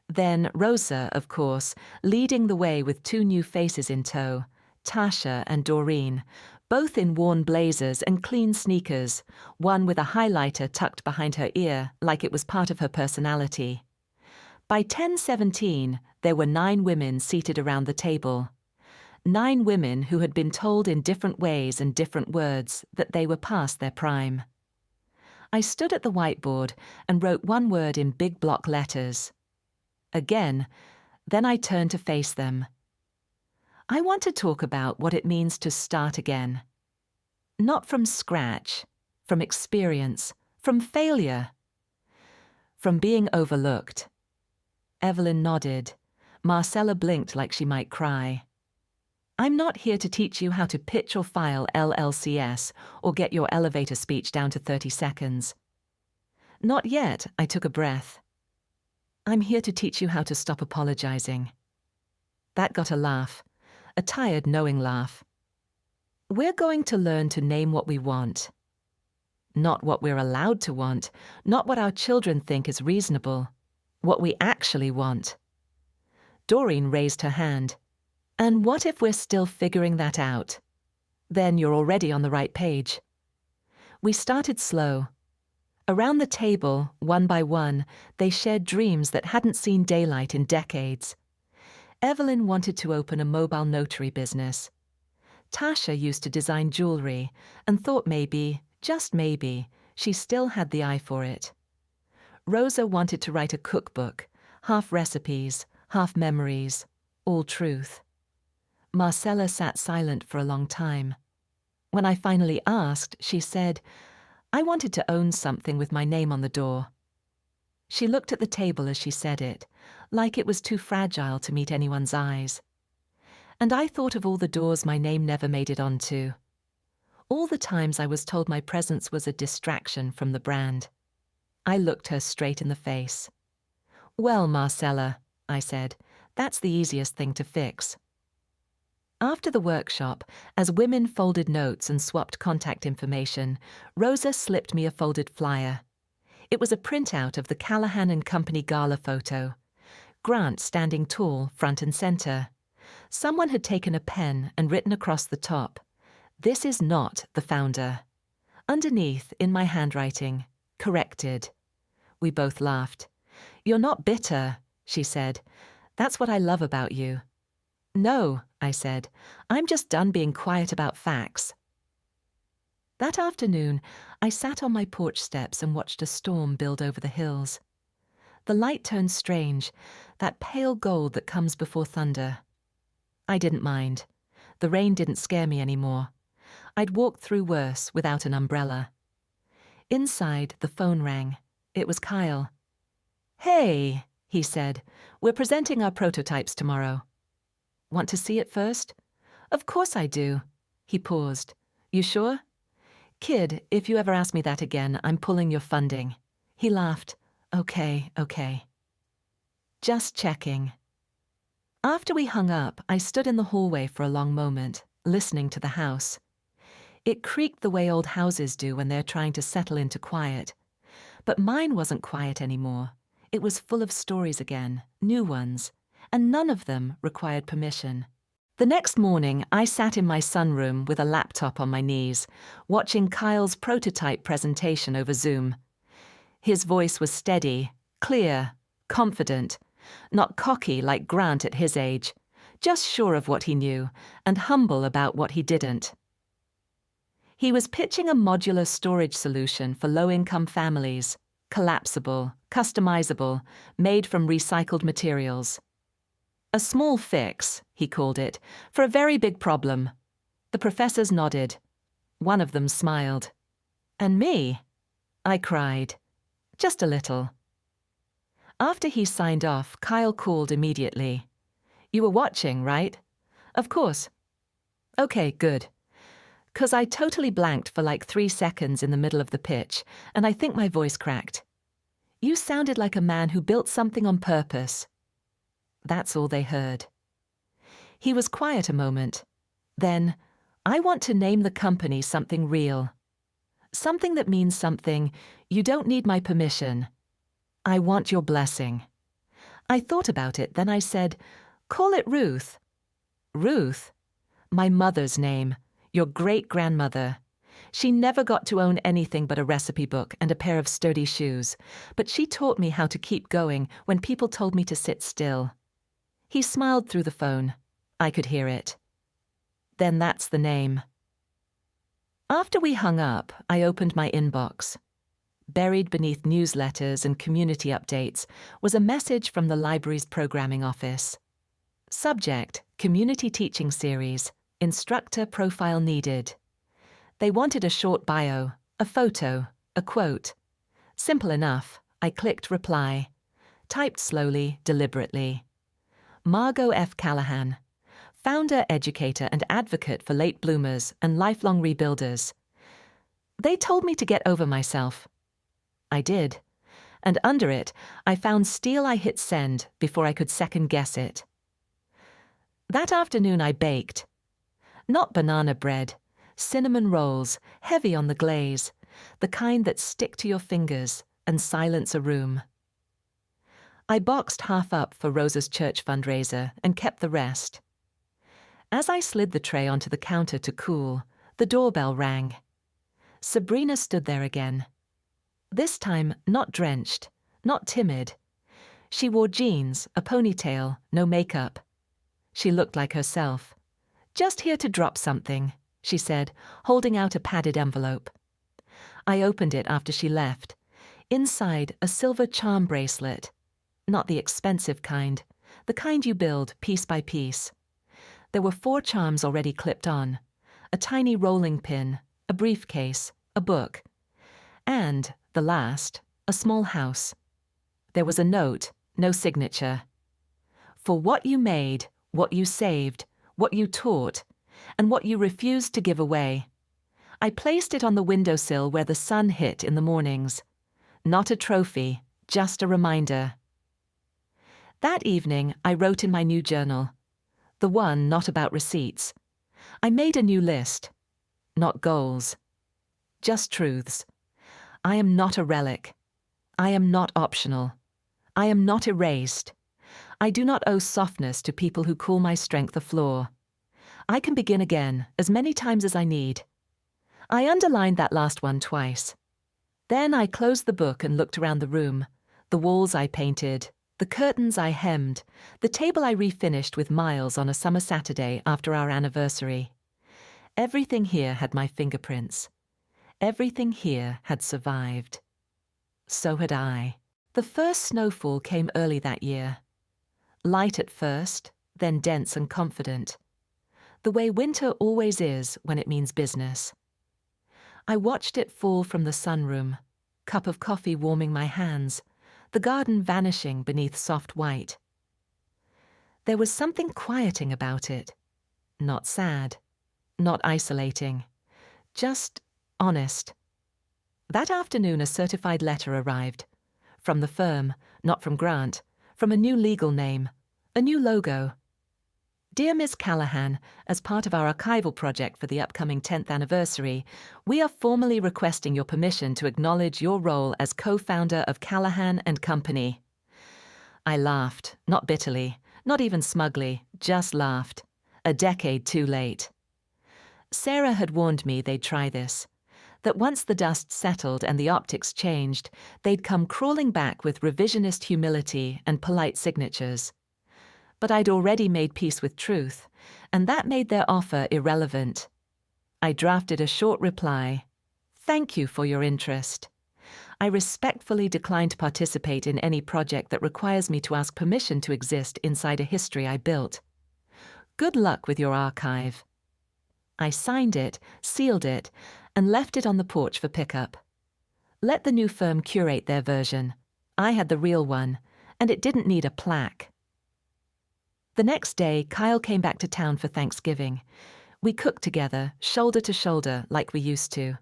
Then Rosa, of course, leading the way with 2 new faces in tow, Tasha and Doreen, both in worn blazers and clean sneakers, one with a highlighter tucked behind her ear like it was part of her personality. By 10:17, there were 9 women seated around the table. 9 women who had been told in different ways and different words that they were past their prime. I stood at the whiteboard and wrote one word in big block letters. Again, then I turned to face them. I want to talk about what it means to start again. Not from scratch, from experience, from failure, from being overlooked. Evelyn nodded. Marcella blinked like she might cry. I'm not here to teach you how to pitch or file LLCS or get your elevator speech down to 30 seconds. Not yet, I took a breath. I'm here to teach you how to stop apologizing. That got a laugh, a tired, knowing laugh. We're going to learn to name what we want. Not what we're allowed to want, not what our children think is reasonable, what we actually want. Doreen raised her hand. And what if we're still figuring that out? Then you're already on the right page. We started slow. Around the table, one by one, they shared dreams that hadn't seen daylight in decades. Evelyn wanted to open a mobile notary business. Tasha used to design jewelry and thought maybe, just maybe, she still had the eye for it. Rosa wanted to write a cookbook, half recipes, half memories, all truth. Marcella sat silent for a long time. When I finally asked, she said, I wanted to own something with my name on the door. She looked at the table as she said it, like it was too fragile to meet anyone's eyes. And I thought of all the doors my name never made it onto. All the times I was told my presence was a distraction from the brand. I looked her straight in the face. Well, Marcella, I said, that's the easiest thing to fix. After the workshop, as women folded notes and swapped contact information, Rosa slipped me a folded flyer. It was a printout of the Callahan and Company gala photo. Grant standing tall, front and center. Someone had taken a pen and written across the top, "This is not the founder." Underneath, in my handwriting, corrected. We both laughed. You're not bitter, she said. That's what I love about you. No, I said, I'm just done being quiet about facts. That afternoon, I sat on my porch steps and watched a storm build over the hills. The light turned strange, that pale gold that comes before thunder. I didn't mind. The rain didn't scare me anymore. I'd walked through worse without an umbrella. Inside, the phone rang. It was Kyle. Hey, he said, we're presenting our prototypes tomorrow. Want to see it first? Of course I do. He paused. You sure? Kid, if you ever ask me that again, I'm pulling your funding. He laughed. Okay. Just checking. After we hung up, I stood in the hallway for a long moment, listening to the house. It creaked the way old houses do when they're trying to settle into quiet. But mine wasn't quiet anymore. It was full of stories again, new ones, and none of them required permission. The next morning, I sat in my sunroom with a laptop on my knees, watching Kyle's prototype presentation over Zoom. His voice was steady, clear, confident, not cocky like Grant at his age, just sure of what he knew and humble about what he didn't. He was pitching a modular storage solution for low-income families, collapsible, customizable, made from recycled materials. A small fix, he called it, for a very big problem. The professors nodded. One of them smiled. And me? I cried. Just a little. After he signed off, Kyle called immediately. You were watching, right? Of course. Okay, good. 'Cause I totally blanked for like 3 seconds in the middle of the pitch, and I think my voice cracked. You sounded like a man who built something on purpose. That's all they heard. He was quiet a moment. Then, I want to name the company something real. Something that means something. You don't need my permission. I want your blessing. I thought about it, then I said, call it Ruth. Ruth? My mother's name. Your great-grandmother. She never got to own anything but a recipe book and a pair of sturdy shoes, but she taught me how to keep going when people told me to sit still. He smiled through the phone. I could hear it. Then that's the name. After we hung up, I opened my inbox. Buried beneath newsletters and community updates was a message from the library's programming office. Subject: Community Teaching Series. Instructor profile needed. They wanted a short bio, a photo, a quote. Simple enough. I clicked reply. Typed slowly, deliberately. Margot F. Callahan, founder, educator, and advocate for late bloomers and lifelong rebuilders. They told me to get over myself. I did. And under it, I found steel. I hit send before I could second guess it. That afternoon I baked. Not banana bread, cinnamon rolls, heavy on the glaze, the kind that stick to your fingers and silence a room. I boxed half up for Rosa's church fundraiser and kept the rest. As I slid the tray onto the counter to cool, the doorbell rang. Sabrina stood there again. This time not drenched, not timid. She wore jeans, a ponytail, no makeup. She looked like herself. "Just here to drop something," she said, holding out a padded envelope. I opened it after she left. Inside, a silver charm bracelet. Not the expensive kind, the kind you build piece by piece. There were 4 charms already clipped on. A tiny rolling pin, a briefcase, a book. And, the last, a small house. There was a note, no signature. For what you made, what you saved, what you taught, and what you refused to give away. I placed it on the windowsill where the sun hit in the mornings. Not a trophy, just a reminder. That evening, I wrote in my new journal. The one not about receipts. I made a new list. Not goals. Just truths. I am not a relic. I am not optional. I am not erased. I do not owe softness to people who call my strength a flaw. I can begin again, as many times as I need. I underlined that last one twice. Then I closed the book and looked around the room. The walls I painted, the curtains I hemmed, the table I refinished with Miles on a summer Saturday after our anniversary. Everything here had my fingerprints. Everything here had survived. So had I. The first snowfall came early that year. Light at first, then dense and confident. The way winter always is when it means business. I watched it fall from the sunroom, cup of coffee warming my hands, the garden vanishing beneath soft white. There was something quieting about it. Not sad, not isolating, just honest. That afternoon a certified letter arrived. From the firm, not from Grant, from a new legal name, a new logo. Dear Ms. Callahan, as part of our archival project for the upcoming 10th anniversary, we are formally requesting your permission to acknowledge your role as co-founder of Callahan and Company. I laughed, not bitterly, not even smugly, just laughed. A decade too late. Sarah had warned me they'd try this, that once the dust settled and the optics changed, they'd come crawling back with revisionist humility and polite signatures. But I'd already made peace with truth, and that made their offer irrelevant. I drafted a short reply. Thank you for your interest. I respectfully decline to participate in any project that requires me to ask permission to exist inside a history I built. Good luck with your archive. I signed it, sealed it, and left it on the porch for pickup. Let the new firm curate their version. I had the real one, and it didn't need a plaque. The next day, Kyle came back to town for Thanksgiving. We cooked together, shoulder to shoulder, like we used to.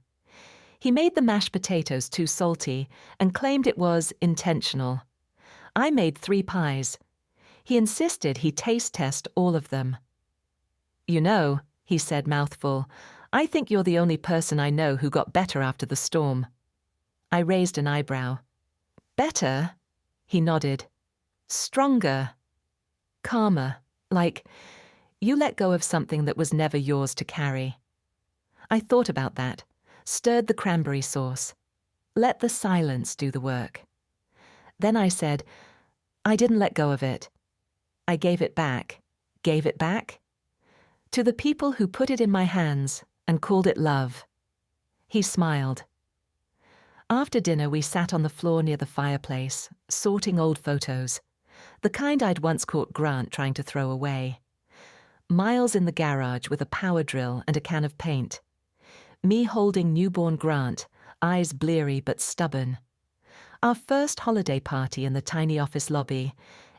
He made the mashed potatoes too salty and claimed it was intentional. I made 3 pies. He insisted he taste test all of them. You know, he said mouthful, I think you're the only person I know who got better after the storm. I raised an eyebrow. Better? He nodded. Stronger. Calmer, like, you let go of something that was never yours to carry. I thought about that, stirred the cranberry sauce. Let the silence do the work. Then I said, I didn't let go of it. I gave it back. Gave it back? To the people who put it in my hands and called it love. He smiled. After dinner, we sat on the floor near the fireplace, sorting old photos, the kind I'd once caught Grant trying to throw away. Miles in the garage with a power drill and a can of paint. Me holding newborn Grant, eyes bleary but stubborn. Our first holiday party in the tiny office lobby,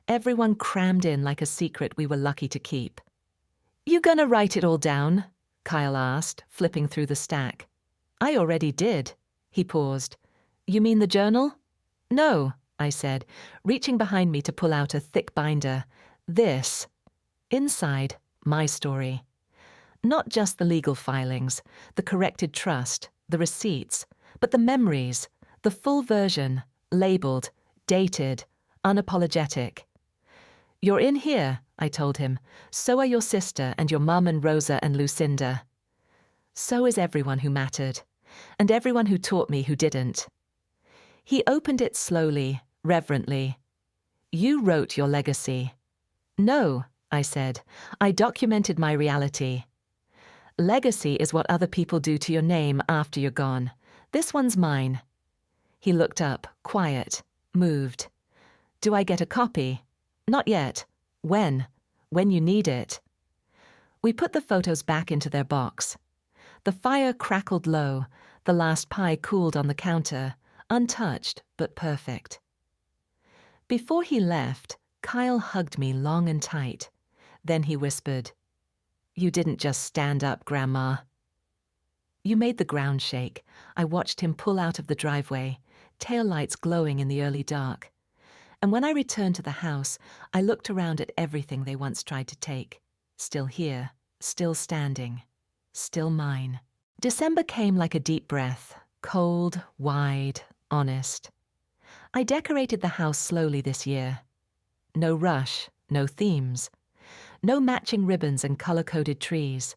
everyone crammed in like a secret we were lucky to keep. You gonna write it all down? Kyle asked, flipping through the stack. I already did. He paused. You mean the journal? No, I said, reaching behind me to pull out a thick binder. This. Inside, my story. Not just the legal filings, the corrected trust, the receipts, but the memories, the full version, labeled, dated, unapologetic. You're in here, I told him. So are your sister and your mum and Rosa and Lucinda. So is everyone who mattered, and everyone who taught me who didn't. He opened it slowly, reverently. You wrote your legacy. No, I said. I documented my reality. Legacy is what other people do to your name after you're gone. This one's mine. He looked up, quiet, moved. Do I get a copy? Not yet. When? When you need it. We put the photos back into their box. The fire crackled low, the last pie cooled on the counter, untouched but perfect. Before he left, Kyle hugged me long and tight. Then he whispered, You didn't just stand up, Grandma. You made the ground shake. I watched him pull out of the driveway, taillights glowing in the early dark. And when I returned to the house, I looked around at everything they once tried to take. Still here, still standing, still mine. December came like a deep breath, cold, wide, honest. I decorated the house slowly this year. No rush, no themes. No matching ribbons and color-coded trees.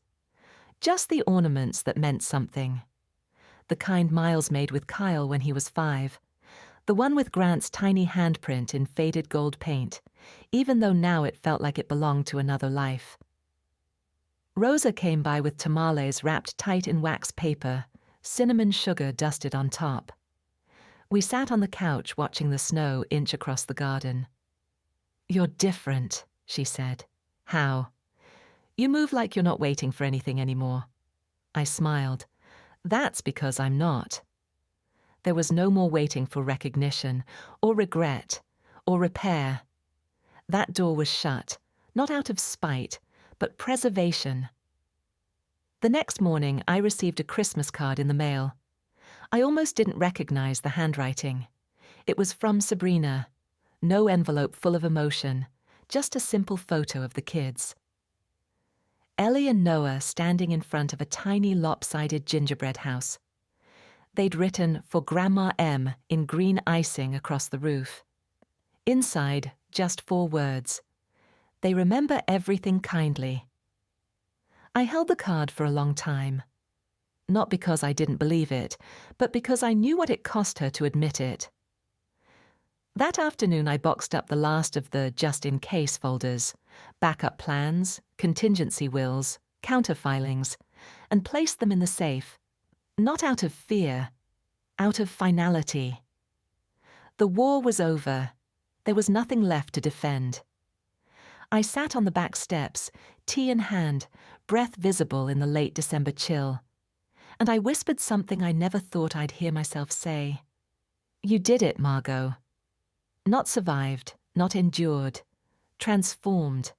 Just the ornaments that meant something. The kind Miles made with Kyle when he was 5. The one with Grant's tiny handprint in faded gold paint, even though now it felt like it belonged to another life. Rosa came by with tamales wrapped tight in wax paper, cinnamon sugar dusted on top. We sat on the couch watching the snow inch across the garden. You're different, she said. How? You move like you're not waiting for anything anymore. I smiled. That's because I'm not. There was no more waiting for recognition, or regret, or repair. That door was shut, not out of spite, but preservation. The next morning, I received a Christmas card in the mail. I almost didn't recognize the handwriting. It was from Sabrina. No envelope full of emotion, just a simple photo of the kids. Ellie and Noah standing in front of a tiny lopsided gingerbread house. They'd written for Grandma M in green icing across the roof. Inside, just 4 words. They remember everything kindly. I held the card for a long time. Not because I didn't believe it, but because I knew what it cost her to admit it. That afternoon I boxed up the last of the just-in-case folders, backup plans, contingency wills, counterfilings, and placed them in the safe. Not out of fear, out of finality. The war was over. There was nothing left to defend. I sat on the back steps, tea in hand, breath visible in the late December chill. And I whispered something I never thought I'd hear myself say. You did it, Margot. Not survived, not endured, transformed.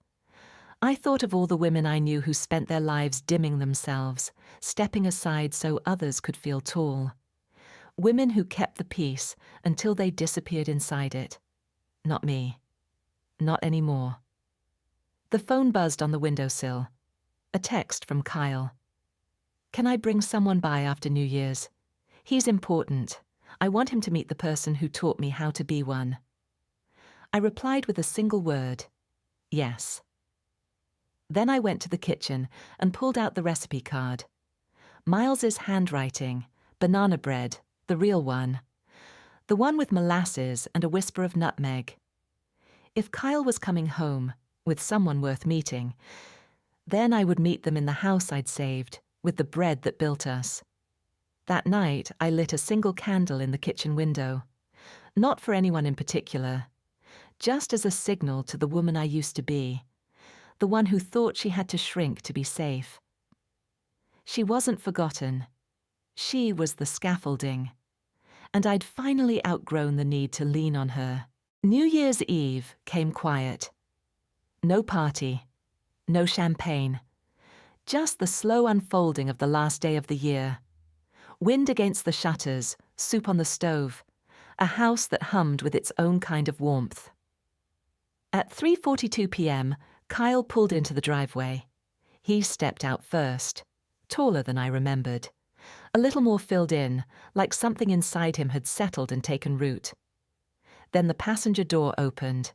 I thought of all the women I knew who spent their lives dimming themselves, stepping aside so others could feel tall. Women who kept the peace until they disappeared inside it. Not me. Not anymore. The phone buzzed on the windowsill. A text from Kyle. Can I bring someone by after New Year's? He's important. I want him to meet the person who taught me how to be one. I replied with a single word. Yes. Then I went to the kitchen and pulled out the recipe card. Miles's handwriting, banana bread, the real one. The one with molasses and a whisper of nutmeg. If Kyle was coming home, with someone worth meeting, then I would meet them in the house I'd saved, with the bread that built us. That night, I lit a single candle in the kitchen window. Not for anyone in particular, just as a signal to the woman I used to be, the one who thought she had to shrink to be safe. She wasn't forgotten. She was the scaffolding. And I'd finally outgrown the need to lean on her. New Year's Eve came quiet. No party. No champagne. Just the slow unfolding of the last day of the year. Wind against the shutters, soup on the stove, a house that hummed with its own kind of warmth. At 3:42 p.m., Kyle pulled into the driveway. He stepped out first, taller than I remembered, a little more filled in, like something inside him had settled and taken root. Then the passenger door opened.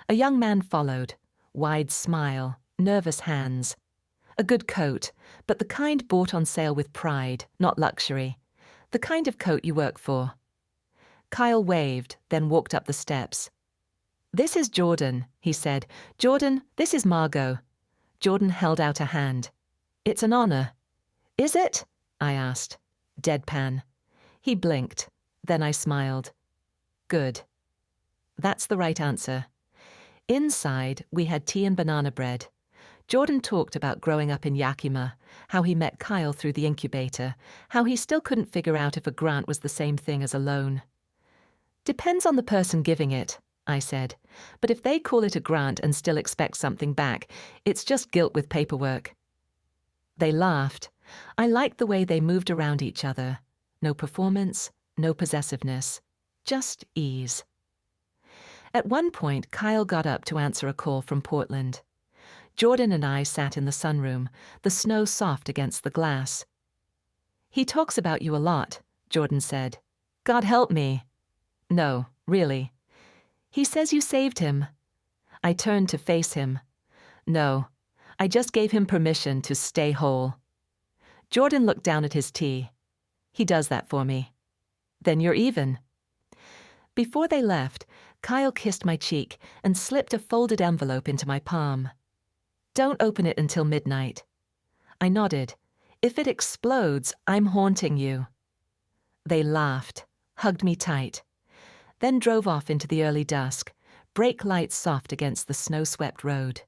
A young man followed, wide smile, nervous hands. A good coat, but the kind bought on sale with pride, not luxury. The kind of coat you work for. Kyle waved, then walked up the steps. "This is Jordan," he said. "Jordan, this is Margot." Jordan held out a hand. "It's an honor." "Is it?" I asked. Deadpan. He blinked. Then I smiled. "Good." That's the right answer. Inside, we had tea and banana bread. Jordan talked about growing up in Yakima, how he met Kyle through the incubator, how he still couldn't figure out if a grant was the same thing as a loan. "Depends on the person giving it," I said. "But if they call it a grant and still expect something back, it's just guilt with paperwork." They laughed. I liked the way they moved around each other. No performance, no possessiveness. Just ease. At one point, Kyle got up to answer a call from Portland. Jordan and I sat in the sunroom, the snow soft against the glass. "He talks about you a lot," Jordan said. "God help me." "No, really." "He says you saved him." I turned to face him. "No, I just gave him permission to stay whole." Jordan looked down at his tea. "He does that for me." "Then you're even." Before they left, Kyle kissed my cheek and slipped a folded envelope into my palm. "Don't open it until midnight." I nodded. "If it explodes, I'm haunting you." They laughed, hugged me tight, then drove off into the early dusk, brake lights soft against the snow-swept road.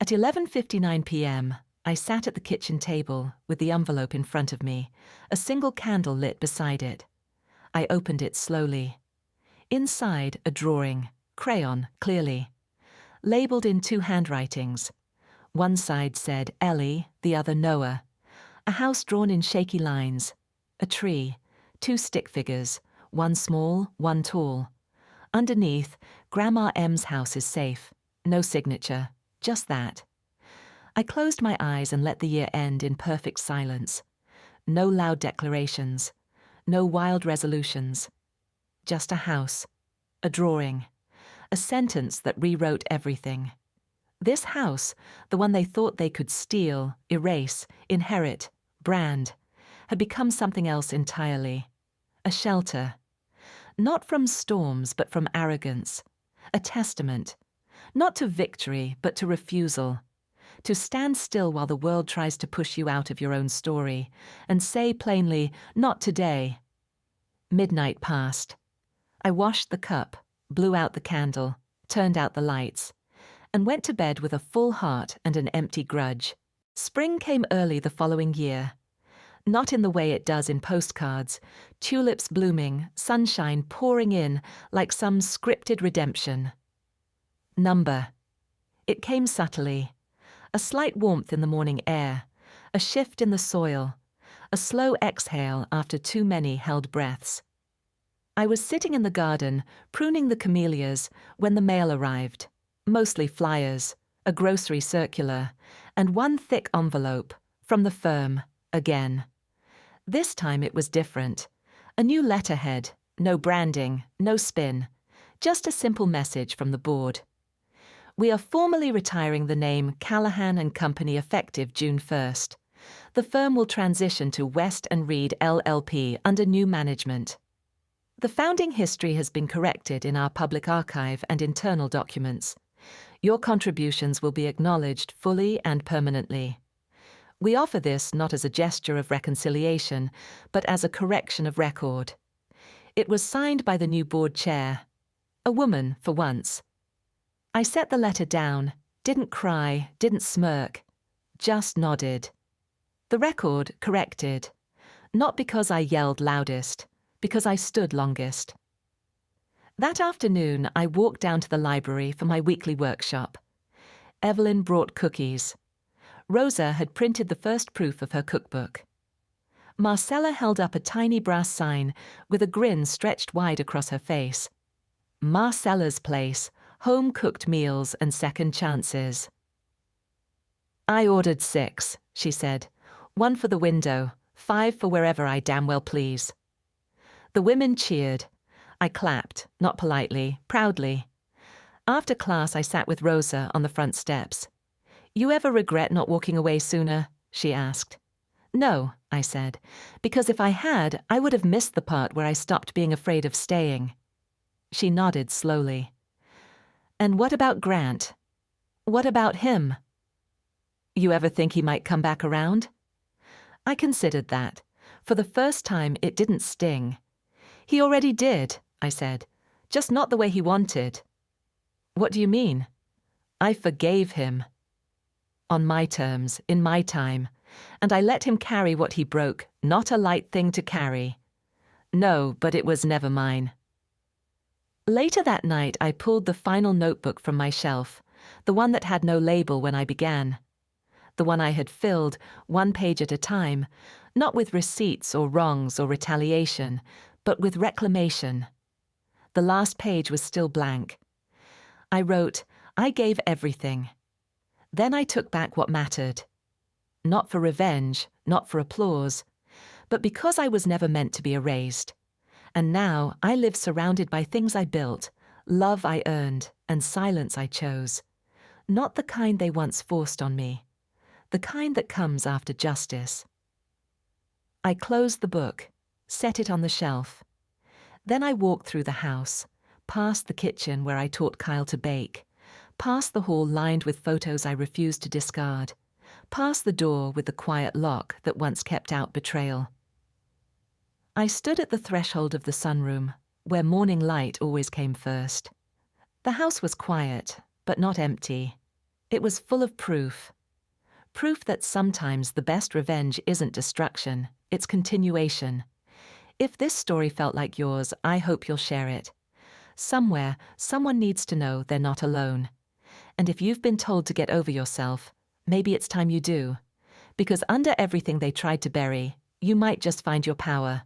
At 11:59 p.m., I sat at the kitchen table with the envelope in front of me, a single candle lit beside it. I opened it slowly. Inside, a drawing, crayon, clearly. Labeled in two handwritings. One side said Ellie, the other Noah. A house drawn in shaky lines. A tree, two stick figures, one small, one tall. Underneath, Grandma M's house is safe. No signature, just that. I closed my eyes and let the year end in perfect silence. No loud declarations. No wild resolutions. Just a house. A drawing. A sentence that rewrote everything. This house, the one they thought they could steal, erase, inherit, brand, had become something else entirely. A shelter. Not from storms, but from arrogance. A testament. Not to victory, but to refusal. To stand still while the world tries to push you out of your own story, and say plainly, "Not today." Midnight passed. I washed the cup, blew out the candle, turned out the lights, and went to bed with a full heart and an empty grudge. Spring came early the following year. Not in the way it does in postcards, tulips blooming, sunshine pouring in like some scripted redemption. Number. It came subtly. A slight warmth in the morning air, a shift in the soil, a slow exhale after too many held breaths. I was sitting in the garden, pruning the camellias, when the mail arrived. Mostly flyers, a grocery circular, and one thick envelope, from the firm, again. This time it was different. A new letterhead, no branding, no spin. Just a simple message from the board. "We are formally retiring the name Callahan and Company effective June 1st. The firm will transition to West and Reed LLP under new management. The founding history has been corrected in our public archive and internal documents. Your contributions will be acknowledged fully and permanently. We offer this not as a gesture of reconciliation, but as a correction of record. It was signed by the new board chair, a woman for once. I set the letter down, didn't cry, didn't smirk, just nodded. The record corrected, not because I yelled loudest, because I stood longest. That afternoon, I walked down to the library for my weekly workshop. Evelyn brought cookies. Rosa had printed the first proof of her cookbook. Marcella held up a tiny brass sign with a grin stretched wide across her face. Marcella's Place, home-cooked meals and second chances. I ordered 6, she said. 1 for the window, 5 for wherever I damn well please. The women cheered. I clapped, not politely, proudly. After class, I sat with Rosa on the front steps. You ever regret not walking away sooner? She asked. No, I said, because if I had, I would have missed the part where I stopped being afraid of staying. She nodded slowly. And what about Grant? What about him? You ever think he might come back around? I considered that. For the first time, it didn't sting. He already did, I said, just not the way he wanted. What do you mean? I forgave him. On my terms, in my time, and I let him carry what he broke, not a light thing to carry. No, but it was never mine. Later that night, I pulled the final notebook from my shelf, the one that had no label when I began. The one I had filled, 1 page at a time, not with receipts or wrongs or retaliation, but with reclamation. The last page was still blank. I wrote, I gave everything. Then I took back what mattered. Not for revenge, not for applause, but because I was never meant to be erased. And now I live surrounded by things I built, love I earned, and silence I chose. Not the kind they once forced on me. The kind that comes after justice. I closed the book, set it on the shelf. Then I walked through the house, past the kitchen where I taught Kyle to bake, past the hall lined with photos I refused to discard, past the door with the quiet lock that once kept out betrayal. I stood at the threshold of the sunroom, where morning light always came first. The house was quiet, but not empty. It was full of proof. Proof that sometimes the best revenge isn't destruction, it's continuation. If this story felt like yours, I hope you'll share it. Somewhere, someone needs to know they're not alone. And if you've been told to get over yourself, maybe it's time you do. Because under everything they tried to bury, you might just find your power.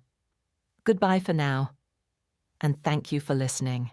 Goodbye for now. And thank you for listening.